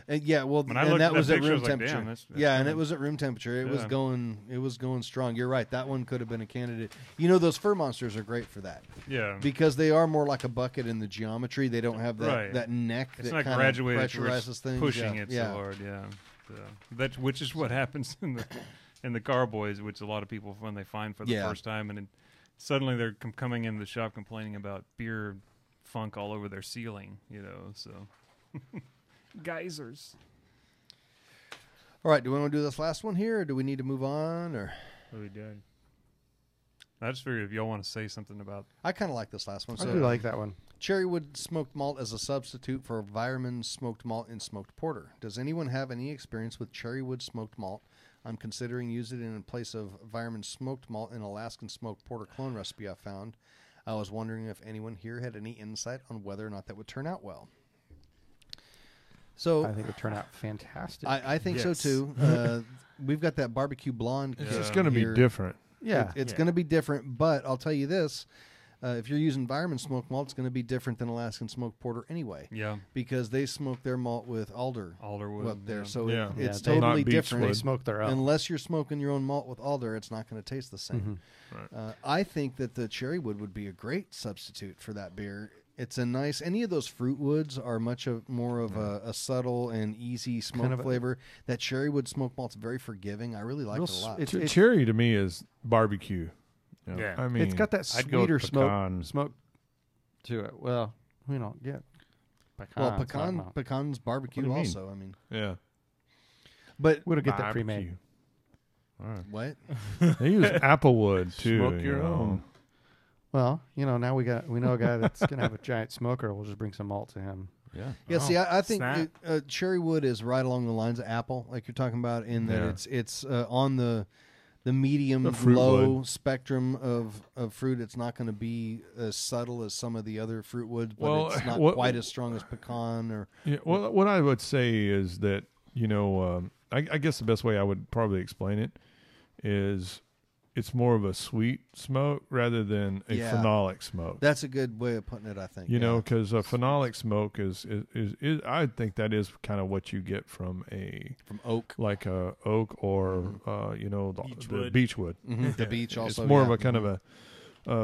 C: Yeah, well,
E: When I
C: and
E: looked
C: that
E: at that
C: was at
E: picture, I
C: room
E: was like,
C: temperature.
E: damn, that's
C: yeah, and
E: kinda-
C: it was at room temperature. It was
E: Yeah.
C: going strong. You're right. That one could have been a candidate. Those fur monsters are great for that
E: Yeah,
C: because they are more like a bucket in the geometry. They don't have that
E: Right.
C: that neck
E: it's
C: that
E: not
C: kind of
E: graduated to where it's
C: pressurizes things.
E: pushing
C: yeah.
E: it
C: yeah.
E: so hard. Yeah, that which is what happens in the carboys, which a lot of people when they find for the
C: Yeah.
E: first time, and then suddenly they're coming in the shop complaining about beer funk all over their ceiling. So geysers.
C: All right. Do we want to do this last one here, or do we need to move on? Or
A: What are we doing?
E: I just figured if y'all want to say something about
C: I kind of like this last one.
D: I
C: So
D: do like that one.
C: Cherrywood smoked malt as a substitute for Weirmann smoked malt in smoked porter. Does anyone have any experience with Cherrywood smoked malt? I'm considering using it in place of Weirmann smoked malt in Alaskan smoked porter clone recipe I found. I was wondering if anyone here had any insight on whether or not that would turn out well. So
D: I think it would turn out fantastic.
C: I think so
A: Yes.
C: too. We've got that barbecue blonde.
F: It's
C: kick
F: just going to be
C: here.
F: different.
D: yeah.
C: It's
A: Yeah.
C: going to be different, but I'll tell you this. If you're using Weirmann smoked malt, it's going to be different than Alaskan smoked porter anyway, because they smoke their malt with alder
E: alderwood
C: up there.
E: yeah.
C: So
F: Yeah.
C: it's
D: Yeah, they-
F: Not
C: totally
F: beechwood.
C: different.
D: They smoke their own.
C: Unless you're smoking your own malt with alder, it's not going to taste the same.
D: Mhm.
C: I think that the cherrywood would be a great substitute for that beer. It's a nice. Any of those fruit woods are more of a subtle and easy smoke
D: Kind of a-
C: flavor. That cherrywood smoked malt's very forgiving. I really like
D: Real
C: it a lot.
D: s- It's-
F: Cherry to me is barbecue.
A: Yeah.
F: I mean,
D: It's got that
B: I'd go with
D: sweeter
B: pecan.
D: smoke to it. Well, we don't get pecans.
C: well,
D: not-
C: pecan's barbecue
F: What do you mean?
C: also. I mean,
F: yeah.
C: but
D: we don't get that
F: Barbecue.
D: pre-made.
B: All right.
C: what?
F: They use applewood too.
B: Smoke
F: you
B: your
F: know.
B: own.
D: Well, now we know a guy that's gonna have a giant smoker. We'll just bring some malt to him.
B: Yeah.
C: Yeah, see, I think
A: snap.
C: cherrywood is right along the lines of apple, like you're talking about, in that
F: Yeah.
C: it's on the medium
F: The fruit
C: low
F: wood.
C: spectrum of fruit. It's not going to be as subtle as some of the other fruit woods, but
F: Well,
C: it's not
F: what-
C: quite as strong as pecan or.
F: Yeah, well, what I would say is that I guess the best way I would probably explain it is it's more of a sweet smoke rather than a phenolic smoke.
C: That's a good way of putting it, I think.
F: You know, because a phenolic smoke is I think that is kind of what you get from
C: oak,
F: like a oak or the beechwood.
C: Mm-hmm. The beech also.
F: It's more of a kind of a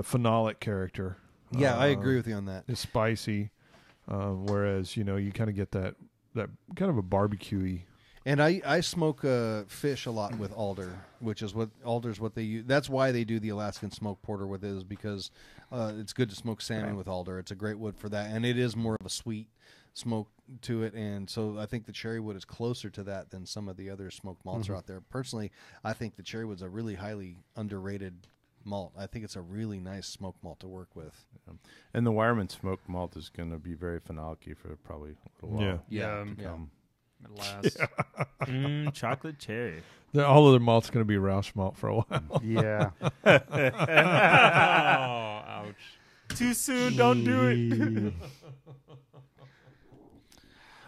F: phenolic character.
C: Yeah, I agree with you on that.
F: It's spicy, whereas you kind of get that kind of a barbecue-y.
C: And I smoke fish a lot with alder, which is what they use. That's why they do the Alaskan smoked porter with it, is because it's good to smoke salmon with alder. It's a great wood for that, and it is more of a sweet smoke to it. And so I think the cherry wood is closer to that than some of the other smoked malts are out there. Personally, I think the cherry wood's a really highly underrated malt. I think it's a really nice smoked malt to work with.
B: Yeah. And the Wireman smoked malt is going to be very phenolic-y for probably a little while.
C: Yeah.
A: Chocolate cherry.
F: All of their malt's going to be Roush malt for a while.
D: Yeah.
E: Oh, ouch.
A: Too soon, don't do it.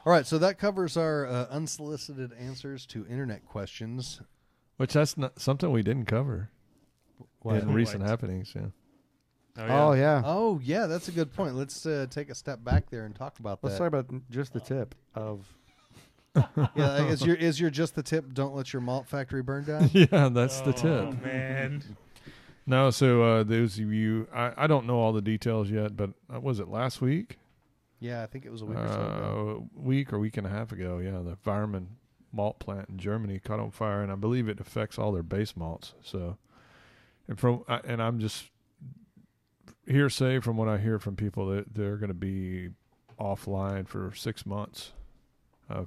C: All right, so that covers our unsolicited answers to internet questions.
F: Which that's not something we didn't cover in recent happenings. Yeah.
D: Oh, yeah.
C: Oh, yeah, that's a good point. Let's take a step back there and talk about
D: Let's
C: that.
D: talk about just the tip of...
C: Yeah, is your just the tip? Don't let your malt factory burn down.
F: Yeah, that's the tip.
A: Oh man.
F: No, so those of you, I don't know all the details yet, but was it last week?
C: Yeah, I think it was a week or so ago.
F: Week and a half ago. Yeah, the Weirmann malt plant in Germany caught on fire, and I believe it affects all their base malts. So, and I'm just hearsay from what I hear from people that they're going to be offline for 6 months.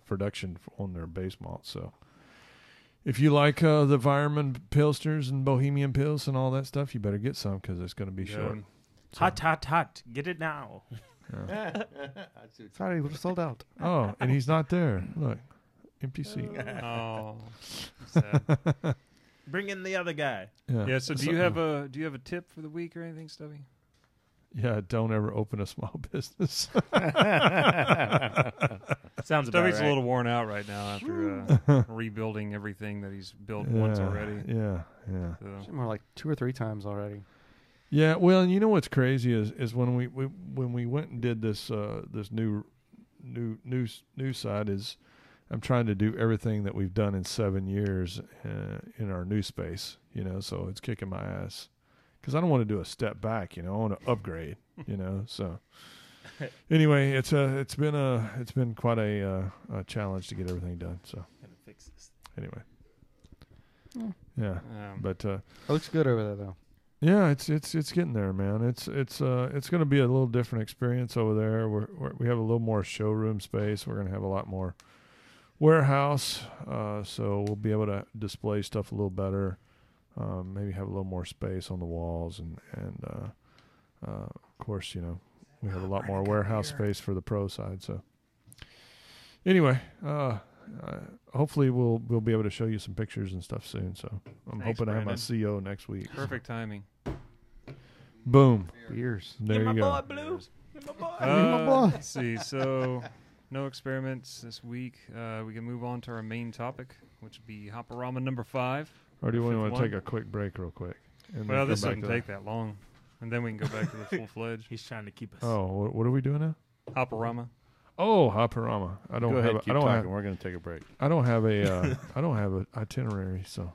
F: Production on their base malt. So if you like the Weirmann Pilsners and Bohemian Pils and all that stuff, you better get some because it's going to be short.
A: So. Hot. Get it now.
F: Yeah.
D: Sorry, we're sold out.
F: Oh, and he's not there. Look, empty seat.
E: Oh, sad.
A: Bring in the other guy.
E: Yeah. So do you have a tip for the week or anything, Stubby?
F: Yeah, don't ever open a small business.
A: Sounds about
E: Stubby's
A: right.
E: a little worn out right now after rebuilding everything that he's built once already.
F: Yeah.
E: So.
D: More like 2 or 3 times already.
F: Yeah, well, and you know what's crazy is when we went and did this this new side is I'm trying to do everything that we've done in 7 years in our new space, so it's kicking my ass. Because I don't want to do a step back, I want to upgrade, So anyway, it's been quite a challenge to get everything done. So
A: Gotta fix this.
F: Anyway, yeah. But
D: it looks good over there, though.
F: Yeah, it's getting there, man. It's going to be a little different experience over there. We have a little more showroom space. We're going to have a lot more warehouse, so we'll be able to display stuff a little better. Maybe have a little more space on the walls, and of course, we have a lot more warehouse space for the pro side. So anyway, hopefully we'll be able to show you some pictures and stuff soon. So I'm hoping to have my CO next week.
E: Perfect timing.
F: Boom.
D: Beers.
F: There you go.
A: Blue. Get my boy.
E: Let's see. So no experiments this week. We can move on to our main topic, which would be Hop-o-Rama number 5.
F: Or do we
E: Fifth
F: want to
E: one.
F: take a quick break real quick? And
E: Well,
F: then
E: this
F: come back
E: doesn't
F: to
E: take that long, and then we can go back to the full-fledged
A: He's trying to keep us.
F: Oh, what are we doing now?
E: Hop-o-Rama.
F: Oh, Hop-o-Rama. I don't
B: Go
F: have.
B: ahead,
F: I
B: keep
F: don't
B: talking.
F: have.
B: We're going to take a break.
F: I don't have a. I don't have an itinerary. So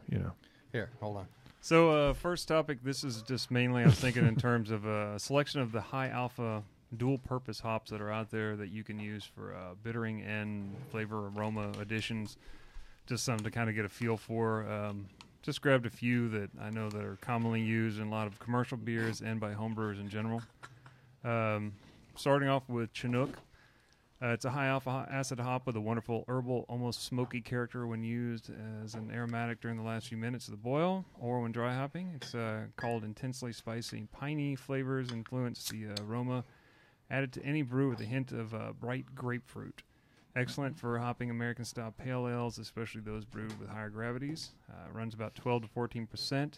C: Here, hold on.
E: So first topic, this is just mainly I was thinking in terms of a selection of the high alpha dual purpose hops that are out there that you can use for bittering and flavor aroma additions. Just something to kind of get a feel for. Just grabbed a few that I know that are commonly used in a lot of commercial beers and by homebrewers in general. Starting off with Chinook. It's a high alpha acid hop with a wonderful herbal, almost smoky character when used as an aromatic during the last few minutes of the boil or when dry hopping. It's called intensely spicy. Piney flavors influence the aroma, added to any brew with a hint of bright grapefruit. Excellent for hopping American-style pale ales, especially those brewed with higher gravities. Runs about 12 to 14%.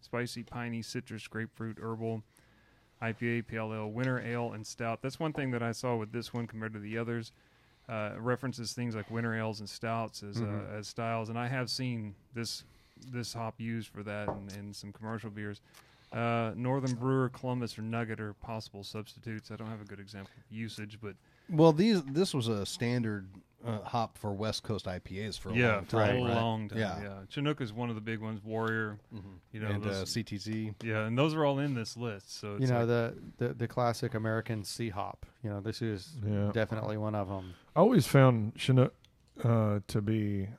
E: Spicy, piney, citrus, grapefruit, herbal. IPA, pale ale, winter ale, and stout. That's one thing that I saw with this one compared to the others. References things like winter ales and stouts as styles, and I have seen this this hop used for that in some commercial beers. Northern Brewer, Columbus, or Nugget are possible substitutes. I don't have a good example of usage, but
C: Well, this was a standard hop for West Coast IPAs for a long
E: for
C: time.
E: a long time.
C: Yeah.
E: Yeah, Chinook is one of the big ones. Warrior, you know,
C: And
E: those,
C: CTZ.
E: yeah, and those are all in this list. So it's
D: You know,
E: like,
D: the classic American sea hop. You know, this is definitely one of them.
F: I always found Chinook to be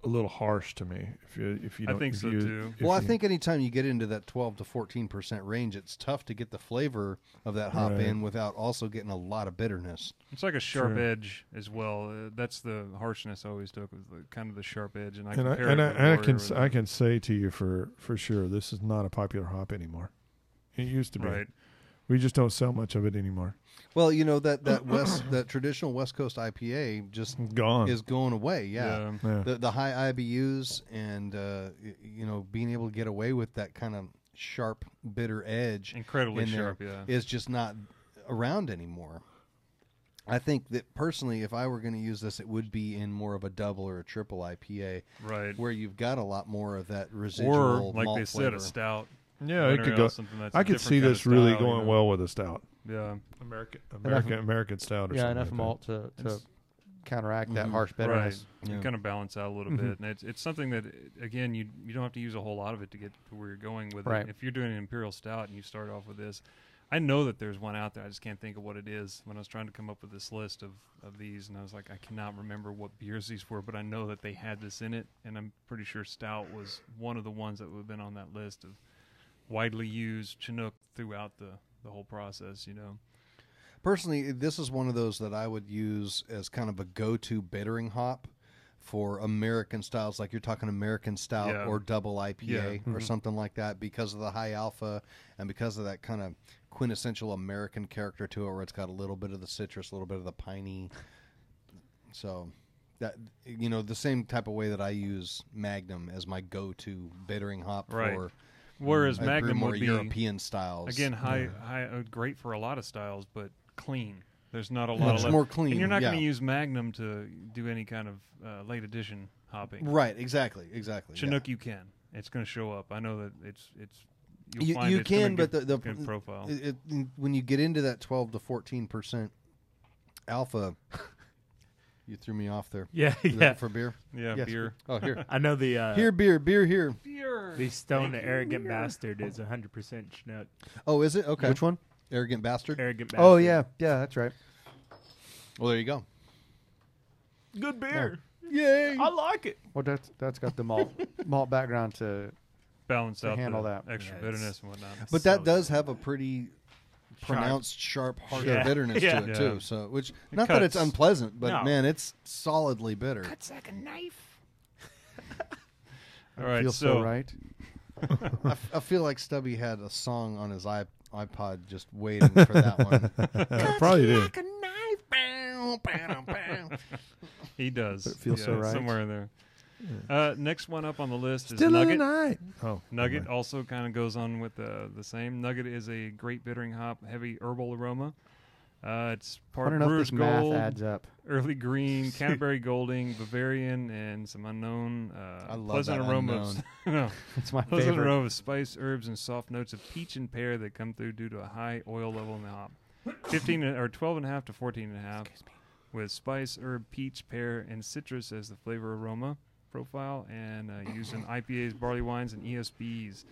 F: a little harsh to me. If you
E: I
F: don't,
E: think
F: if
E: so
F: you-
E: too.
F: if
C: Well, I
F: you-
C: think anytime you get into that 12 to 14% range, it's tough to get the flavor of that hop
F: Right.
C: in without also getting a lot of bitterness.
E: It's like a sharp
F: Sure.
E: edge as well. That's the harshness I always took, was kind of the sharp edge, and I
F: and
E: compare
F: I, and
E: it
F: I,
E: with
F: and I
E: Warrior
F: can
E: with
F: I can say to you for sure, this is not a popular hop anymore. It used to be.
E: right.
F: We just don't sell much of it anymore.
C: Well, you know that traditional West Coast IPA just
F: Gone.
C: is going away. Yeah.
F: Yeah.
C: The high IBUs and you know, being able to get away with that kind of sharp, bitter edge
E: Incredibly
C: in there
E: sharp, yeah.
C: is just not around anymore. I think that personally, if I were going to use this, it would be in more of a double or a triple IPA,
E: Right.
C: where you've got a lot more of that residual
E: Or, like
C: malt
E: they said,
C: flavor.
E: a stout.
F: Yeah, it
E: Winter
F: could
E: ale,
F: go.
E: something that's
F: I
E: a
F: could
E: different
F: see
E: kind of
F: this really
E: style, you
F: going
E: know.
F: well with a stout,
E: Yeah.
F: American stout, or
D: Yeah,
F: something.
D: enough
F: like that.
D: malt to counteract that
C: Mhm.
D: harsh bitterness.
E: Right.
C: Yeah.
E: You kind of balance out a little
D: Mhm.
E: bit, and it's something that, again, you don't have to use a whole lot of it to get to where you're going with
D: Right.
E: it. If you're doing an imperial stout and you start off with this, I know that there's one out there. I just can't think of what it is. When I was trying to come up with this list of these, and I was like, I cannot remember what beers these were, but I know that they had this in it, and I'm pretty sure stout was one of the ones that would have been on that list of widely used Chinook throughout the whole process, you know.
C: Personally, this is one of those that I would use as kind of a go-to bittering hop for American styles, like you're talking American stout
E: Yeah.
C: or double IPA
E: Yeah.
C: or something like that, because of the high alpha and because of that kind of quintessential American character to it, where it's got a little bit of the citrus, a little bit of the piney. So that, you know, the same type of way that I use Magnum as my go-to bittering hop
E: Right.
C: for
E: Whereas
C: I brew
E: Magnum
C: more
E: would be
C: European styles.
E: again high, great for a lot of styles, but clean. There's not a lot
C: Much
E: of
C: more clean.
E: and you're not
C: yeah.
E: going to use Magnum to do any kind of late edition hopping.
C: Right, exactly.
E: Chinook, you can. It's going to show up. I know that it's. You'll
C: You,
E: find
C: you
E: it's gonna
C: can, but
E: get
C: the
E: good profile.
C: when you get into that 12 to 14% alpha, you threw me off there.
G: Yeah,
C: Is
G: yeah.
C: that for beer?
E: Yeah,
C: Yes.
E: beer.
C: Oh, here,
G: I know the
C: here, beer here.
G: the Stone Arrogant Bastard is 100% Chinook.
C: Oh, is it okay?
D: Which one?
C: Arrogant bastard.
G: Arrogant Bastard.
D: Oh yeah, that's right.
C: Well, there you go.
G: Good beer.
C: Yay!
G: I like it.
D: Well, that's got the malt background to.
E: Balance
D: To
E: out
D: handle
E: the
D: that.
E: extra
G: Yeah, it's-
E: bitterness and whatnot.
C: But
G: So
C: that does have a pretty pronounced, sharp, harsh
G: Yeah.
C: bitterness
G: Yeah.
C: to it
E: Yeah.
C: too. So, which not that it's
E: cuts.
C: unpleasant, but
G: No.
C: man, it's solidly bitter.
G: Cuts like a knife.
E: All right,
D: Feels
E: so
D: so right.
C: I feel like Stubby had a song on his iPod just waiting for that one.
F: Probably do.
C: Like a knife. Bow, bow, bow.
E: he does.
D: It feels so
E: it's
D: right.
E: somewhere in there. Next one up on the list is
F: Still in the
E: Nugget.
F: night. Oh,
E: Nugget also kind of goes on with the same. Nugget is a great bittering hop, heavy herbal aroma. It's
D: I
E: part
D: don't know if
E: Brewer's
D: this math
E: Gold,
D: adds up.
E: early green, Canterbury Golding, Bavarian, and some unknown.
C: I love
E: pleasant
C: that
E: aroma.
C: unknown.
E: No,
D: It's my
E: pleasant
D: favorite.
E: aroma of spice, herbs, and soft notes of peach and pear that come through due to a high oil level in the hop. 12.5 to 14.5, with spice, herb, peach, pear, and citrus as the flavor aroma profile, and used in IPAs, barley wines, and ESBs.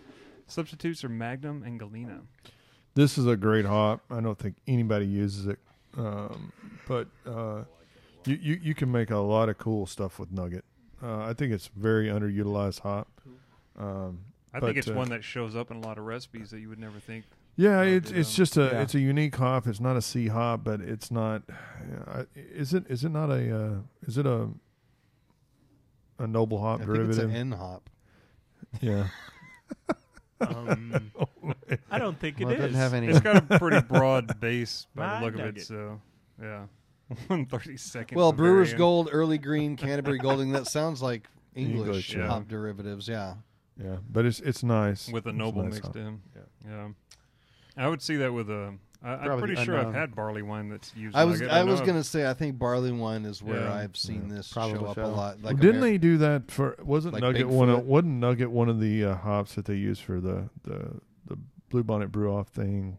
E: Substitutes are Magnum and Galena.
F: this is a great hop. I don't think anybody uses it, but you can make a lot of cool stuff with Nugget. I think it's very underutilized hop.
E: I
F: But,
E: think it's one that shows up in a lot of recipes that you would never think.
F: Yeah,
E: Nugget,
F: it's just a
D: yeah.
F: it's a unique hop. It's not a C hop, but it's not. Is it not a? Is it a noble hop
C: I think it's
F: derivative?
C: an N hop.
F: Yeah.
G: I don't think it
D: Well, it
G: is.
D: doesn't have any.
E: It's got a pretty broad base by
G: My
E: the look of it,
G: Nugget.
E: so yeah. 132nd.
C: Well, Brewer's
E: Bavarian.
C: Gold, Early Green, Canterbury Golding. That sounds like English
F: English,
E: yeah.
C: hop derivatives. Yeah.
F: Yeah, but it's nice
E: with a
F: It's
E: noble
F: nice
E: mixed
F: hop.
E: in. Yeah. I would see that with a I'm
D: Probably
E: pretty sure I've
D: unknown.
E: had barley wine that's used.
C: I was
E: nugget.
C: I was
E: know
C: gonna say I think barley wine is where
E: Yeah.
C: I've seen this
D: Probably
C: show up a
D: so.
C: lot. Like
F: Didn't they do that for? Wasn't
C: Like
F: Nugget
C: Bigfoot?
F: wasn't Nugget one of the hops that they used for the Bluebonnet Brew Off thing?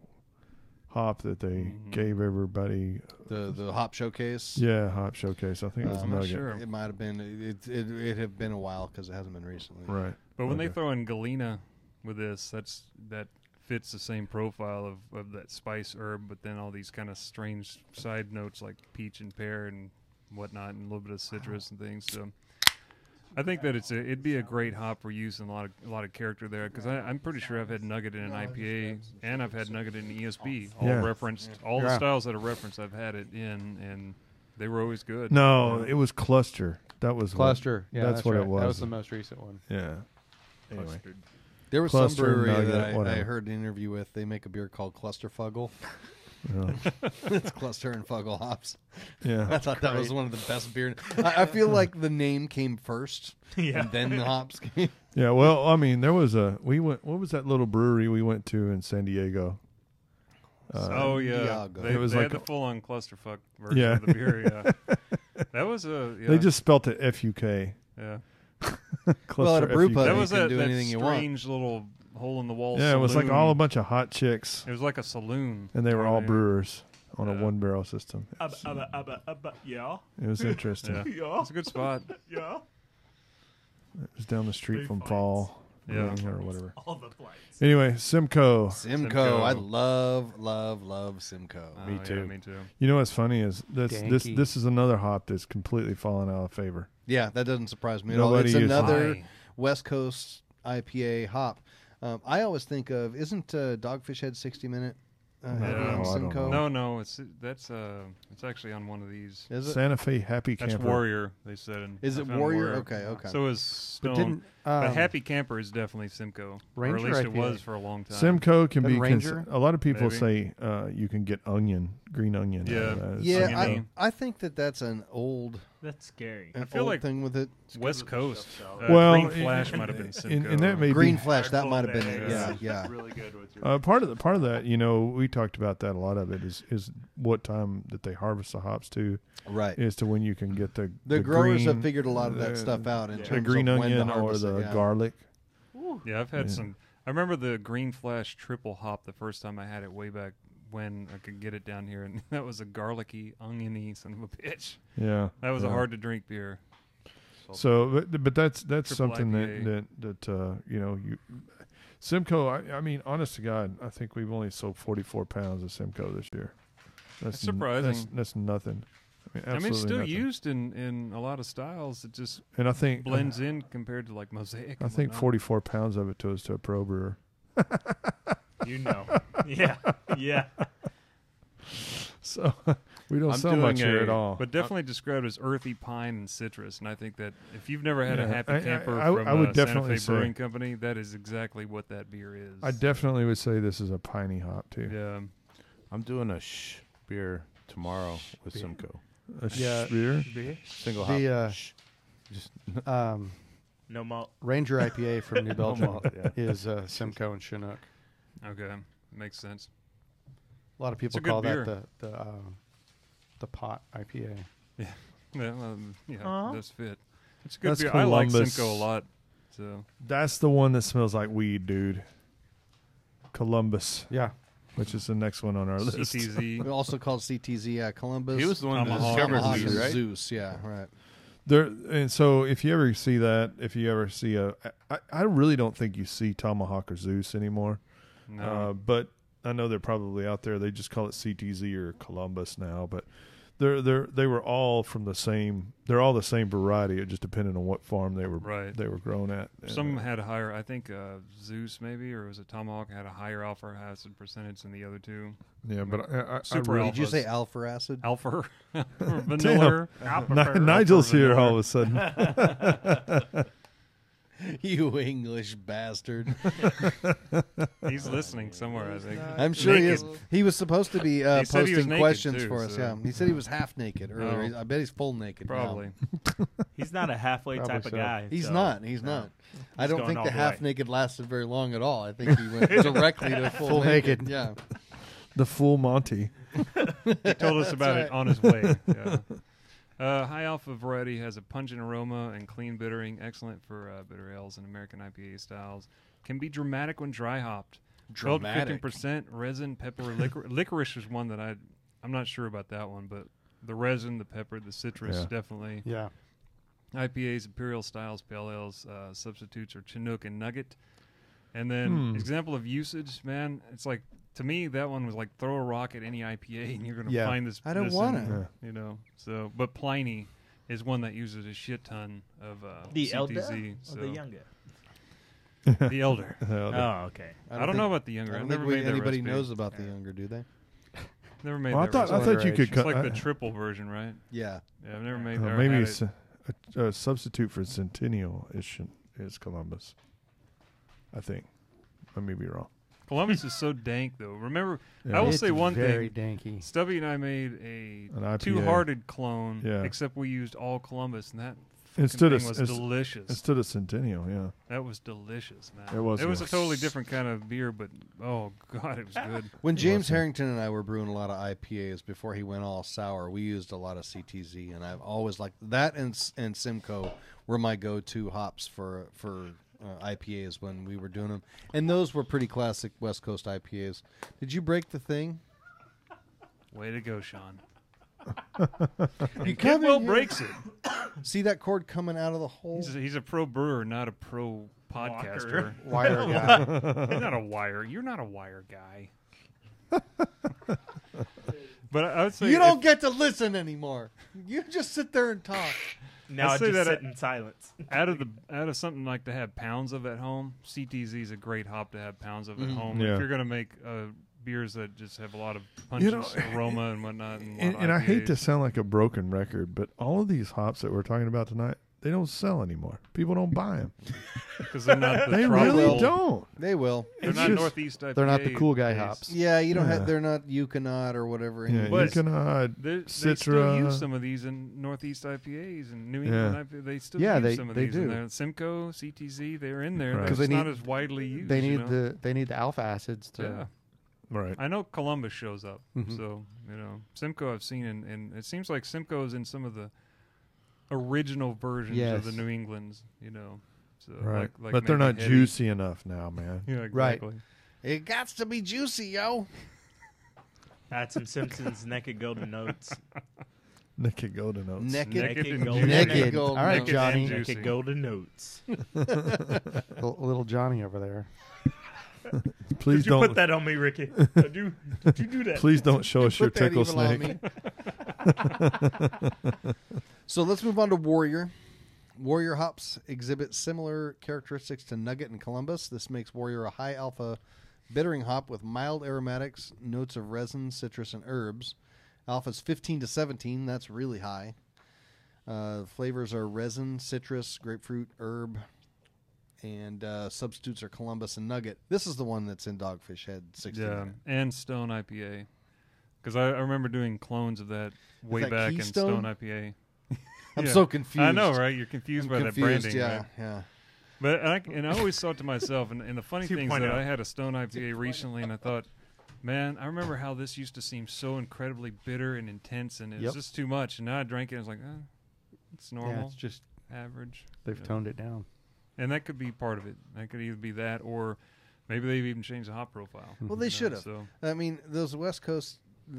F: Hop that they gave everybody.
C: the hop showcase?
F: Yeah, hop showcase. I think it was
E: I'm not
F: Nugget.
E: sure.
C: It might have been. It have been a while because it hasn't been recently.
F: Right.
E: But when they
F: Okay.
E: throw in Galena with this, that fits the same profile of that spice herb, but then all these kind of strange side notes like peach and pear and whatnot, and a little bit of citrus and things. So I think that it'd be a great hop for use and a lot of character there, because I'm pretty sure I've had nugget in an IPA and I've had nugget in an ESB. All
F: Yeah.
E: referenced, all the styles that are referenced, I've had it in, and they were always good.
F: No, it was Cluster. That was
D: Cluster. Yeah,
F: that's what
D: right.
F: it was.
D: That was the most recent one.
F: Yeah. Anyway.
A: Clustered.
C: There was
F: Cluster,
C: some brewery
F: Nugget,
C: that I
F: whatever.
C: heard an interview with. They make a beer called Clusterfuggle.
F: Yeah.
C: It's cluster and fuggle hops.
F: Yeah.
C: I thought that was one of the best beer. I feel like the name came first,
A: Yeah.
C: and then the hops came.
F: Yeah, well, I mean, there was we went. What was that little brewery we went to in San Diego?
E: Oh yeah,
C: Diego.
E: they,
F: It was
E: they
F: like
E: had the
F: a-
E: full-on clusterfuck version
F: Yeah.
E: of the beer. Yeah, that was a. Yeah,
F: They just spelt it FUK.
E: yeah.
C: Well, at a brew
F: FUK.
C: pub,
E: That
C: you
E: was
C: can
E: that,
C: do
E: that
C: anything you want.
E: strange little hole-in-the-wall.
F: Yeah, it was like
E: saloon.
F: all a bunch of hot chicks,
E: It was like a saloon,
F: and they were all
E: Yeah.
F: brewers on a
E: Yeah.
F: one-barrel system.
A: Yeah.
F: It was interesting.
E: Yeah,
A: Yeah.
E: it's a good spot.
A: Yeah.
F: It was down the street
A: Big
F: from
A: fights.
F: Fall
E: Yeah.
F: Brewing or whatever.
A: All the flights.
F: Anyway, Simcoe.
C: Simcoe. I
E: Simcoe.
C: love Simcoe.
E: Oh,
B: Me
E: yeah,
B: too.
E: me too.
F: You know what's funny is this
D: Danky.
F: this is another hop that's completely fallen out of favor.
C: Yeah, that doesn't surprise me at all.
F: Nobody
C: It's
F: uses-
C: another
E: Why?
C: West Coast IPA hop. I always think of, isn't Dogfish Head 60 Minute heavy
E: No,
C: on
F: I don't
C: Simcoe?
F: know.
E: No, it's actually on one of these.
C: Is it?
F: Santa Fe Happy
E: That's
F: Camper.
E: Warrior. They said.
C: Is
E: I
C: it
E: found
C: Warrior? Okay.
E: So is Stone.
D: But didn't
E: But Happy Camper is definitely Simcoe, or at
D: Ranger
E: least it
D: IPA.
E: was for a long time.
F: Simcoe can be.
D: Then Ranger?
F: A lot of people
E: Maybe.
F: say you can get green onion.
E: Yeah.
F: out of that. It's
C: Yeah,
E: Oniony.
C: I think that's an old,
A: That's scary.
C: an
E: I feel
C: old
E: like
C: thing with it.
E: West Coast.
F: Well,
E: Green Flash might have been Simcoe.
F: and that may
C: Green
F: be
C: Flash, that might have been it.
E: Yeah.
C: Yeah.
A: Really good with your.
F: part of that. You know, we talked about that. A lot of it is what time that they harvest the hops to
C: Right.
F: is to when you can get the
C: Growers
F: green,
C: have figured a lot of that stuff out in
A: the
C: terms
F: the green
C: of when to
F: onion or
C: harvest
F: the
C: it, yeah.
F: garlic.
E: Yeah, I've had
F: Yeah.
E: some. I remember the Green Flash triple hop the first time I had it way back when I could get it down here, and that was a garlicky, oniony son of a bitch.
F: Yeah,
E: That was a
F: yeah.
E: hard to drink beer.
F: So, but that's
E: Triple
F: something
E: IPA.
F: that you know you Simcoe. I mean, honest to God, I think we've only sold 44 pounds of Simcoe this year.
E: That's surprising.
F: That's nothing. I mean,
E: I mean, it's
F: absolutely
E: still
F: nothing.
E: used in a lot of styles. It just
F: And I think
E: blends in compared to like Mosaic.
F: I
E: and
F: think
E: whatnot.
F: 44 pounds of it goes to a pro brewer.
A: You know. Yeah. Yeah.
F: So we don't
B: I'm
F: sell
B: doing
F: much here
B: a-
F: at all.
E: But definitely described as earthy pine and citrus. And I think that if you've never had
F: Yeah,
E: a Happy
F: I-
E: Camper
F: I
E: from
F: would
E: Santa
F: definitely
E: Fe
F: say-
E: Brewing Company, that is exactly what that beer is.
F: I definitely would say this is a piney hop too.
E: Yeah.
B: I'm doing a beer tomorrow with Simcoe.
F: A
D: Yeah.
F: beer.
B: Single hop.
D: The
B: Shh. Just
A: No malt.
D: Ranger IPA from New Belgium
B: malt, yeah.
D: is Simcoe and Chinook.
E: Okay. Makes sense.
D: A lot of people
E: a good
D: call
E: beer.
D: that the pot IPA.
E: Yeah,
A: Uh-huh.
E: does fit. It's a good
F: That's
E: beer. I like
F: Columbus.
E: Simcoe a lot. So
F: That's the one that smells like weed, dude. Columbus,
D: Yeah,
F: which is the next one on our list.
E: CTZ.
C: Also called CTZ, Columbus.
B: He was the one that
E: Tomahawk.
B: discovered
C: Tomahawk
B: weed,
C: and
B: right?
C: Zeus, yeah, right.
F: There, and so if you ever see that, if you ever see I really don't think you see Tomahawk or Zeus anymore.
E: No.
F: But I know they're probably out there. They just call it CTZ or Columbus now, but they were all from the same. They're all the same variety. It just depended on what farm they were
E: Right.
F: they were grown at.
E: Some had a higher, I think Zeus maybe, or was it Tomahawk, had a higher alpha acid percentage than the other two.
F: Yeah, but I
E: Super
F: really,
C: Did you say
E: Alphas.
C: alpha acid?
E: Alpha, vanilla.
F: Nigel's here all of a sudden.
C: You English bastard.
E: He's listening somewhere, I think.
C: I'm sure he is.
E: Naked.
C: He was supposed to be
E: He said he was
C: posting
E: naked,
C: questions
E: too,
C: for us.
E: so-
C: Yeah, he said he was half naked earlier.
E: Oh.
C: I bet he's full naked. now.
E: Probably.
A: He's not a halfway
D: Probably
A: type of
D: so.
A: guy.
C: He's
A: so-
C: not. He's
A: no.
C: not. I don't
A: going
C: think
A: all
C: the
A: the
C: half
A: way.
C: naked lasted very long at all. I think he went directly to full
D: Full naked.
C: Yeah.
F: The full Monty.
E: He told us about it on his way. Yeah. High alpha variety has a pungent aroma and clean bittering, excellent for bitter ales and American IPA styles. Can be dramatic when dry hopped. 12 to 15% resin, pepper, licorice is one that I'm not sure about that one, but the resin, the pepper, the citrus, definitely.
D: Yeah.
E: IPAs, imperial styles, pale ales, substitutes are Chinook and Nugget. And then example of usage, man, it's like, to me, that one was like throw a rock at any IPA and you're going to find this.
C: I don't want it.
E: You know, so, but Pliny is one that uses a shit ton of
G: the
E: CTZ.
G: elder
E: So.
G: or the younger?
E: The elder.
G: Oh, okay.
E: I don't know about the younger.
C: I
E: I've
C: don't
E: never
C: think
E: made that
C: anybody
E: recipe.
C: knows about the younger, do they?
E: Never made
F: Well,
E: that recipe.
F: I thought you could
E: It's
F: cut.
E: like the triple version, right?
C: Yeah.
E: Yeah, I've never made that.
F: Maybe it's a substitute for Centennial is Columbus. I think. I may be wrong.
E: Columbus is so dank, though. Remember, I will say one
D: very
E: thing.
D: danky.
E: Stubby and I made
F: An
E: a
F: IPA.
E: two-hearted clone,
F: Yeah.
E: except we used all Columbus, and that
F: Instead
E: thing
F: of
E: was delicious.
F: Instead of Centennial, yeah.
E: That was delicious, man.
F: It was
E: a
F: good.
E: totally different kind of beer, but oh god, it was good.
C: When James Harrington and I were brewing a lot of IPAs before he went all sour, we used a lot of CTZ, and I've always liked that. And Simcoe were my go-to hops for IPAs when we were doing them, and those were pretty classic West Coast IPAs. Did you break the thing?
E: Way to go, Sean.
C: You
E: Kidwell breaks it.
C: See that cord coming out of the hole?
E: He's a pro brewer, not a pro podcaster.
D: Wire guy.
E: He's not a wire. You're not a wire guy. But I would say
C: You don't get to listen anymore. You just sit there and talk.
G: Now I
E: say
G: just
E: that
G: sit in silence.
E: out of something like to have pounds of at home, CTZ is a great hop to have pounds of at home.
F: Yeah.
E: If you're going to make beers that just have a lot of punches, aroma, and whatnot.
F: And I hate to sound like a broken record, but all of these hops that we're talking about tonight, they don't sell anymore. People don't buy them.
E: because they're not the
F: They
E: tropical-
F: really don't.
C: They will.
E: They're
F: It's
E: not
F: just-
E: Northeast IPA.
D: They're not the cool guy
E: based.
D: hops.
C: Yeah, you don't
F: Yeah.
C: have. They're not Euconaut or whatever.
F: Yeah,
C: anymore.
E: But
F: you can
E: They
F: Citra.
E: still use some of these in Northeast IPAs and New England IPA. They still
D: Yeah,
E: use
D: they-
E: some of
D: they
E: these in
D: do.
E: there. Simcoe, CTZ, they're in there.
F: Right.
E: Because
D: 'Cause they
E: not
D: need-
E: as widely used.
D: They
E: you
D: need
E: know?
D: the alpha acids to.
E: Yeah.
F: right.
E: I know Columbus shows up,
D: Mhm.
E: so Simcoe I've seen, and it seems like Simcoe is in some of the original versions of the
D: Yes.
E: New Englands. So
F: Right.
E: like
F: But they're
E: maybe
F: not
E: heavy.
F: juicy enough now, man.
E: Yeah,
D: Right.
E: exactly.
C: It got to be juicy, yo.
G: Had some Simpsons naked golden notes.
F: Naked Golden Oats.
E: Naked and
G: golden
E: juicy.
D: Naked.
C: Golden
D: All right,
C: Oats.
D: Johnny.
E: Juicy.
G: Naked golden notes.
D: Little Johnny over there.
F: Please
G: Did you
F: don't.
G: put that on me, Ricky? Did you do that?
F: Please don't show us your
C: Put that
F: tickle
C: evil on
F: snake.
C: me. So let's move on to Warrior. Warrior hops exhibit similar characteristics to Nugget and Columbus. This makes Warrior a high alpha bittering hop with mild aromatics, notes of resin, citrus, and herbs. Alpha's 15 to 17. That's really high. Flavors are resin, citrus, grapefruit, herb, and substitutes are Columbus and Nugget. This is the one that's in Dogfish Head 16.
E: Yeah, and Stone IPA. Because I remember doing clnes of that way
C: that
E: back
C: Keystone?
E: in Stone IPA.
C: I'm
E: Yeah.
C: so confused.
E: I know, right? You're confused
C: I'm
E: by
C: confused,
E: that branding,
C: yeah,
E: right?
C: yeah.
E: But I always thought to myself, and the funny thing is
G: 2.0.
E: that I had a Stone IPA recently, and I thought, man, I remember how this used to seem so incredibly bitter and intense, and it was
D: Yep.
E: just too much. And now I drank it, and I was like, it's normal,
D: Yeah, it's just
E: average.
D: they've
E: Yeah.
D: toned it down.
E: And that could be part of it. That could either be that, or maybe they've even changed the hop profile.
C: Well, they should have.
E: So
C: I mean, those West Coast,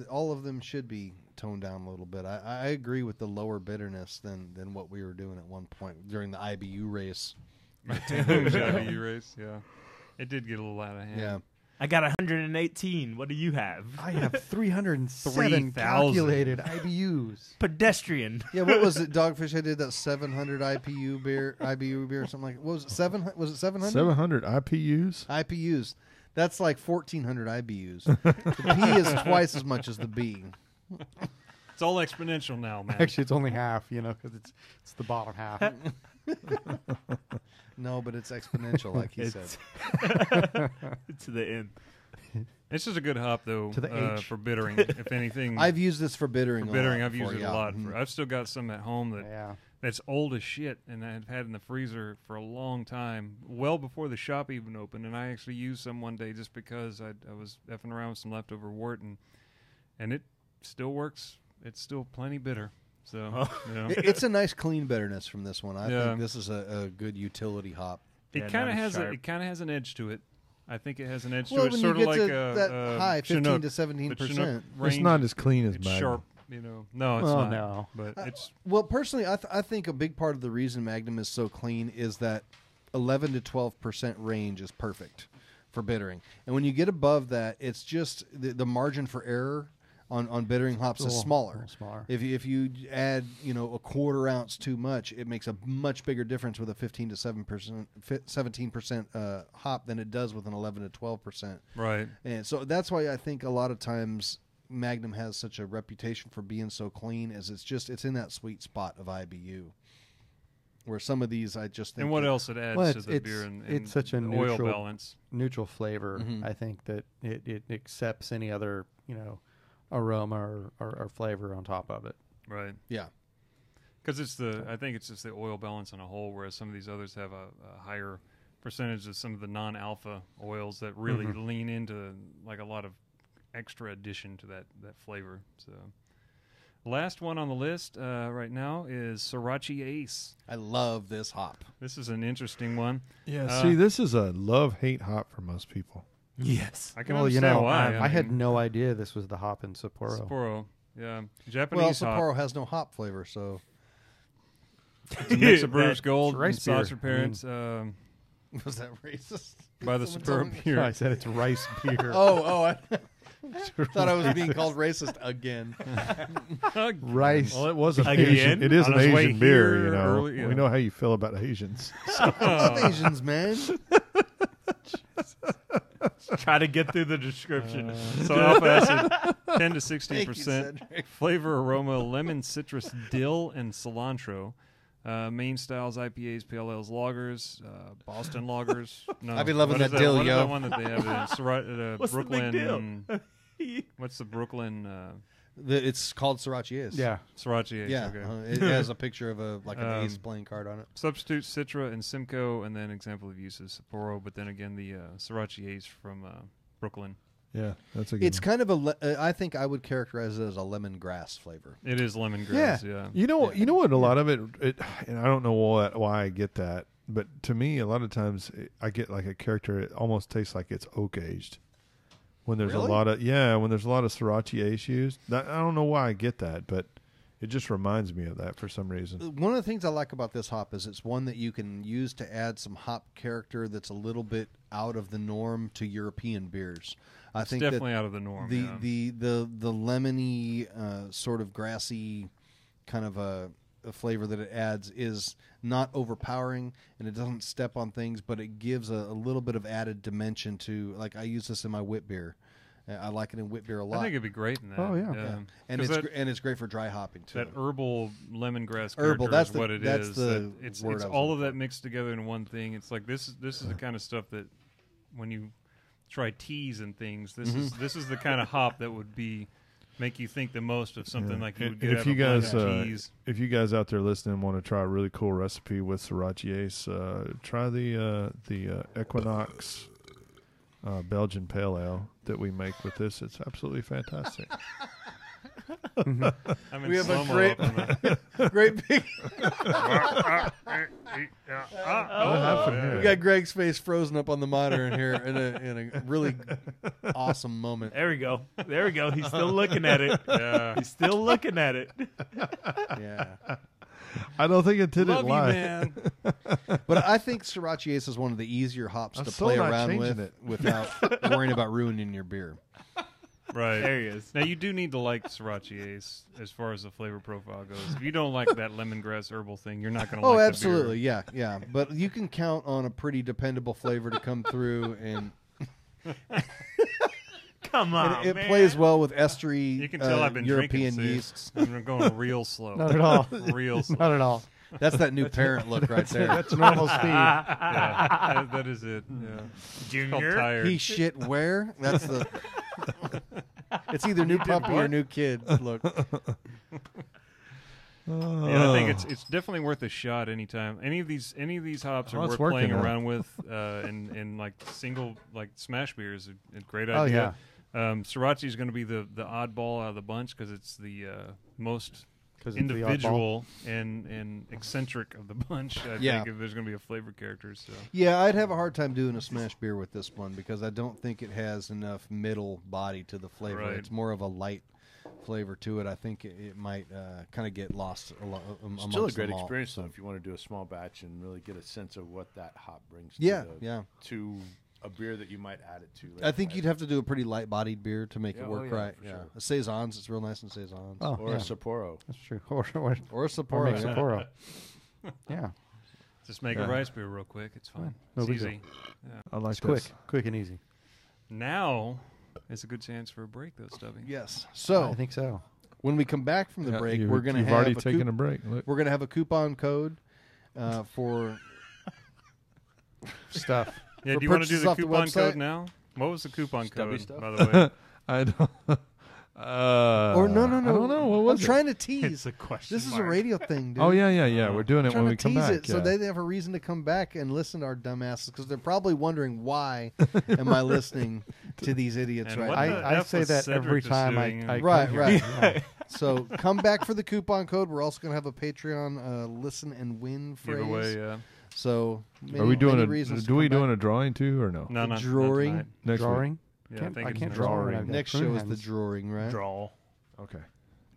C: all of them should be toned down a little bit. I agree with the lower bitterness than what we were doing at one point during the IBU race.
E: IBU race, yeah, it did get a little out of hand.
C: Yeah.
G: I got 118. What do you have?
D: I have 307
E: 3,000.
D: calculated IBUs.
G: Pedestrian.
C: Yeah, what was it? Dogfish Head did that 700 IBU beer or something like. What was it? 700? Was it 700?
F: 700 IPUs?
C: IPUs. That's like 1,400 IBUs. The P is twice as much as the B.
E: It's all exponential now, man.
D: Actually, it's only half, because it's the bottom half.
C: No, but it's exponential, like he said.
G: To the end.
E: It's just a good hop, though,
D: To the H.
E: for bittering. If anything,
C: I've used this for bittering.
E: for bittering,
C: a lot
E: I've used
C: before,
E: it
C: yeah.
E: a lot.
C: Mhm.
E: I've still got some at home that
D: Yeah.
E: that's old as shit, and I've had in the freezer for a long time, well before the shop even opened. And I actually used some one day just because I was effing around with some leftover wort, and it still works. It's still plenty bitter. So
C: It's a nice clean bitterness from this one. I
E: Yeah.
C: think this is a good utility hop.
E: it
G: Yeah,
E: kind of
G: not as
E: has
G: sharp.
E: it kind of has an edge to it. I think it has an edge
C: Well,
E: to it,
C: when
E: sort
C: you
E: of
C: get
E: like
C: to that high, 15
E: Chinook.
C: to
E: The Chinook
C: 17%.
E: range,
F: It's not as clean as
E: it's
F: Magnum.
E: sharp. No, it's
D: Oh,
E: not.
D: no.
E: But it's
C: Well, personally, I think a big part of the reason Magnum is so clean is that 11 to 12% range is perfect for bittering. And when you get above that, it's just the margin for error on bittering hops is smaller.
D: Smaller.
C: If you add a quarter ounce too much, it makes a much bigger difference with a 15 to 17% hop than it does with an 11 to 12%.
E: right.
C: And so that's why I think a lot of times Magnum has such a reputation for being so clean, is it's in that sweet spot of IBU. Where some of these, I just think.
E: And what
C: that-
E: else it adds
D: Well,
E: to the beer and
D: it's such a
E: the oil
D: neutral
E: balance.
D: neutral flavor.
C: Mhm.
D: I think that it accepts any other aroma or flavor on top of it.
E: Right.
C: Yeah.
E: Because I think it's just the oil balance on a whole, whereas some of these others have a higher percentage of some of the non-alpha oils that really lean into like a lot of extra addition to that flavor. So, last one on the list right now is Sorachi Ace.
C: I love this hop.
E: This is an interesting one.
F: Yeah, see, this is a love-hate hop for most people.
G: Yes.
E: I can
D: Well,
E: understand why.
D: I had no idea this was the hop in Sapporo.
E: Sapporo. Yeah,
C: Well,
E: Japanese hop.
C: Sapporo has no hop flavor, so
E: It's a mix of Brewer's Gold and
D: rice beer.
E: Saucer Parents
C: was that racist?
E: by the
C: Someone
E: Sapporo
C: told me.
E: Beer.
D: I said it's rice beer.
C: I thought I was being called racist again.
D: Rice.
F: Well, it was an
G: Again?
F: Asian. It is
E: On
F: an
E: his way
F: Asian beer,
E: here early, yeah.
F: We know how you feel about Asians.
C: I love Asians, man.
G: Try to get through the description.
E: So alpha acid, 10 to
C: Thank you,
E: 16%.
C: Cedric.
E: Flavor, aroma, lemon, citrus, dill, and cilantro. Main styles, IPAs, pale ales, lagers, Boston lagers. No,
C: I be loving
E: what is
C: that dill,
E: what is
C: yo.
E: that one that they have in
G: What's the
E: Brooklyn?
G: big deal?
E: What's the Brooklyn
C: It's called Sorachi Ace.
D: Yeah.
E: Sorachi Ace?
C: Yeah.
E: Okay.
C: It has a picture of an ace
E: Um,
C: playing card on it.
E: Substitute Citra and Simcoe, and then example of uses Sapporo, but then again the Sorachi Ace from Brooklyn.
F: Yeah, that's a good
C: It's
F: one.
C: kind of I think I would characterize it as a lemongrass flavor.
E: It is lemongrass, yeah.
F: You know what? A lot of it, and I don't know why I get that, but to me, a lot of times I get like a character. It almost tastes like it's oak aged. When there's
C: Really?
F: a lot of Sorachi Ace used, I don't know why I get that, but it just reminds me of that for some reason.
C: One of the things I like about this hop is it's one that you can use to add some hop character that's a little bit out of the norm to European beers. I
E: It's
C: think
E: definitely out of the norm. yeah.
C: the lemony sort of grassy kind of a flavor that it adds is not overpowering, and it doesn't step on things, but it gives a little bit of added dimension to. Like I use this in my wit beer. I like it in wit beer a lot.
E: I think it'd be great in that.
D: Oh, yeah.
C: Yeah. And
E: 'Cause
C: it's great for dry hopping too.
E: that herbal lemongrass
C: Herbal,
E: character
C: that's
E: is
C: the-
E: what it
C: that's
E: is.
C: the
E: That it's
C: word I was
E: all
C: looking
E: of that mixed together in one thing. It's like this is the kind of stuff that when you try teas and things, this is the kind of hop that would make you think the most of something like you would get
F: And
E: out of a blend of teas.
F: if you guys out there listening want to try a really cool recipe with Sorachi Ace, try the Equinox Belgian Pale Ale that we make with this. It's absolutely fantastic.
E: I'm in
C: We have a
E: slow-mo
C: great-
E: up on that.
C: Great big.
F: What happened here?
C: We got Greg's face frozen up on the monitor in here in a really awesome moment.
G: There we go. There we go. He's still looking at it.
E: Yeah.
G: He's still looking at it.
C: Yeah.
F: I don't think it did
E: Love
F: it
E: you,
F: live.
E: man.
C: But I think Sorachi Ace is one of the easier hops
F: I'm
C: to
F: still
C: play
F: not
C: around
F: changing
C: with
F: it.
C: without worrying about ruining your beer.
E: Right.
G: There he is.
E: Now you do need to like Sorachi Ace as far as the flavor profile goes. If you don't like that lemongrass herbal thing, you're not going to
C: Oh,
E: like
C: absolutely. Yeah, yeah. But you can count on a pretty dependable flavor to come through, and
G: Come on,
C: it
G: man.
C: plays well with estery
E: You can tell I've been
C: European
E: drinking.
C: yeasts.
E: I'm going real slow.
D: Not at all.
E: Real slow.
D: Not at all.
C: That's that new parent look right there.
D: That's normal speed.
E: Yeah, that is it. Yeah. Called
G: Junior.
E: tired.
C: He shit where? That's the. It's either new puppy or new kid. Look.
E: Yeah, I think it's definitely worth a shot anytime. Any of these hops are
F: it's
E: worth playing
F: working now.
E: around with, and like single like smash beer is a great
D: Oh,
E: idea. Sorachi is going to be the oddball out of the bunch because it's the most
D: 'Cause it's the
E: individual and eccentric of the bunch. I think if there's going to be a flavor character. So
C: Yeah, I'd have a hard time doing a smash beer with this one because I don't think it has enough middle body to the flavor.
E: Right.
C: It's more of a light flavor to it. I think it might kind of get lost a lot.
B: Still a great experience, though, if you want to do a small batch and really get a sense of what that hop brings to a beer that you might add it to later.
C: I think you'd have to do a pretty light-bodied beer to make it work right.
B: for sure.
C: A Saisons, it's real nice in Saisons.
D: Oh,
B: Or a Sapporo.
D: That's true. Or
C: Or a
D: or
C: Sapporo.
D: make
C: yeah.
D: Sapporo. Yeah.
E: just make a rice beer real quick. It's fine.
D: No
E: It's
D: big deal.
E: easy. Yeah.
F: I like
D: It's
F: this.
D: quick and easy.
E: Now it's a good chance for a break, though, Stubby.
C: Yes.
D: I
C: So
D: think so.
C: when we come back from the break,
F: you've
C: we're going to have
F: already
C: a
F: taken a break. Look.
C: we're going to have a coupon code for
D: Stuff.
E: Yeah,
C: For
E: do you want to do
C: purchases
E: the
C: off the
E: coupon
C: website?
E: code now? What was the coupon
B: Stubby
E: code,
B: stuff?
E: by the way?
F: I don't.
C: or no.
F: I don't know. What was
C: I'm
F: it?
C: trying to tease.
G: It's a question.
C: This is a
G: mark.
C: radio thing, dude.
F: Oh yeah. We're doing it
C: Trying
F: when
C: to
F: we come
C: tease
F: back.
C: it so they have a reason to come back and listen to our dumbasses because they're probably wondering why am I listening to these idiots
E: And
C: right
E: what
C: now.
E: the
D: I
E: F
D: say
E: was
D: that every
E: Cedric just
D: time
E: doing?
D: I
C: Right,
D: come
C: right.
D: here. Yeah.
C: So come back for the coupon code. We're also going to have a Patreon listen and win phrase.
E: Giveaway, yeah.
C: So
F: Are we doing
C: many
F: a?
C: reasons to
F: Do we
C: come
F: doing
C: back.
F: a drawing too or no?
E: No, not
C: Drawing?
E: tonight.
F: Next week?
D: Drawing?
E: Yeah,
D: Can't-
E: I
D: I
E: think
D: can't
E: it's
D: draw
E: drawing.
D: when I've got
C: Next
D: prune
C: show is the
D: hands.
C: drawing, right?
G: Draw.
F: Okay.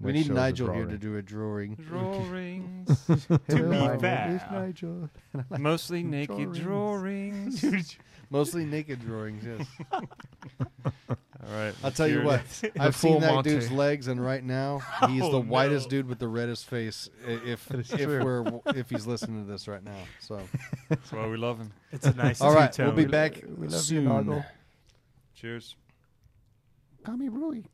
C: We
F: Next
C: need
F: show is
C: Nigel
F: a
C: here to
F: drawing.
C: do a drawing.
E: Drawings.
G: To
D: Hello,
G: be
D: my name
G: fair.
D: is Nigel.
E: Mostly naked drawings.
C: Mostly naked drawings, yes.
E: All right.
C: I'll tell you
E: let's
C: what.
E: hear
C: I've
F: full
C: seen that
F: Monty.
C: dude's legs, and right now he's
G: Oh,
C: the whitest
G: no.
C: dude with the reddest face. If he's listening to this right now, so
E: That's why we love him.
G: It's a nice
C: all right,
G: two-tone.
C: we'll be back
D: We love you,
C: soon.
D: Noggle.
E: Cheers.
D: Call me Rui.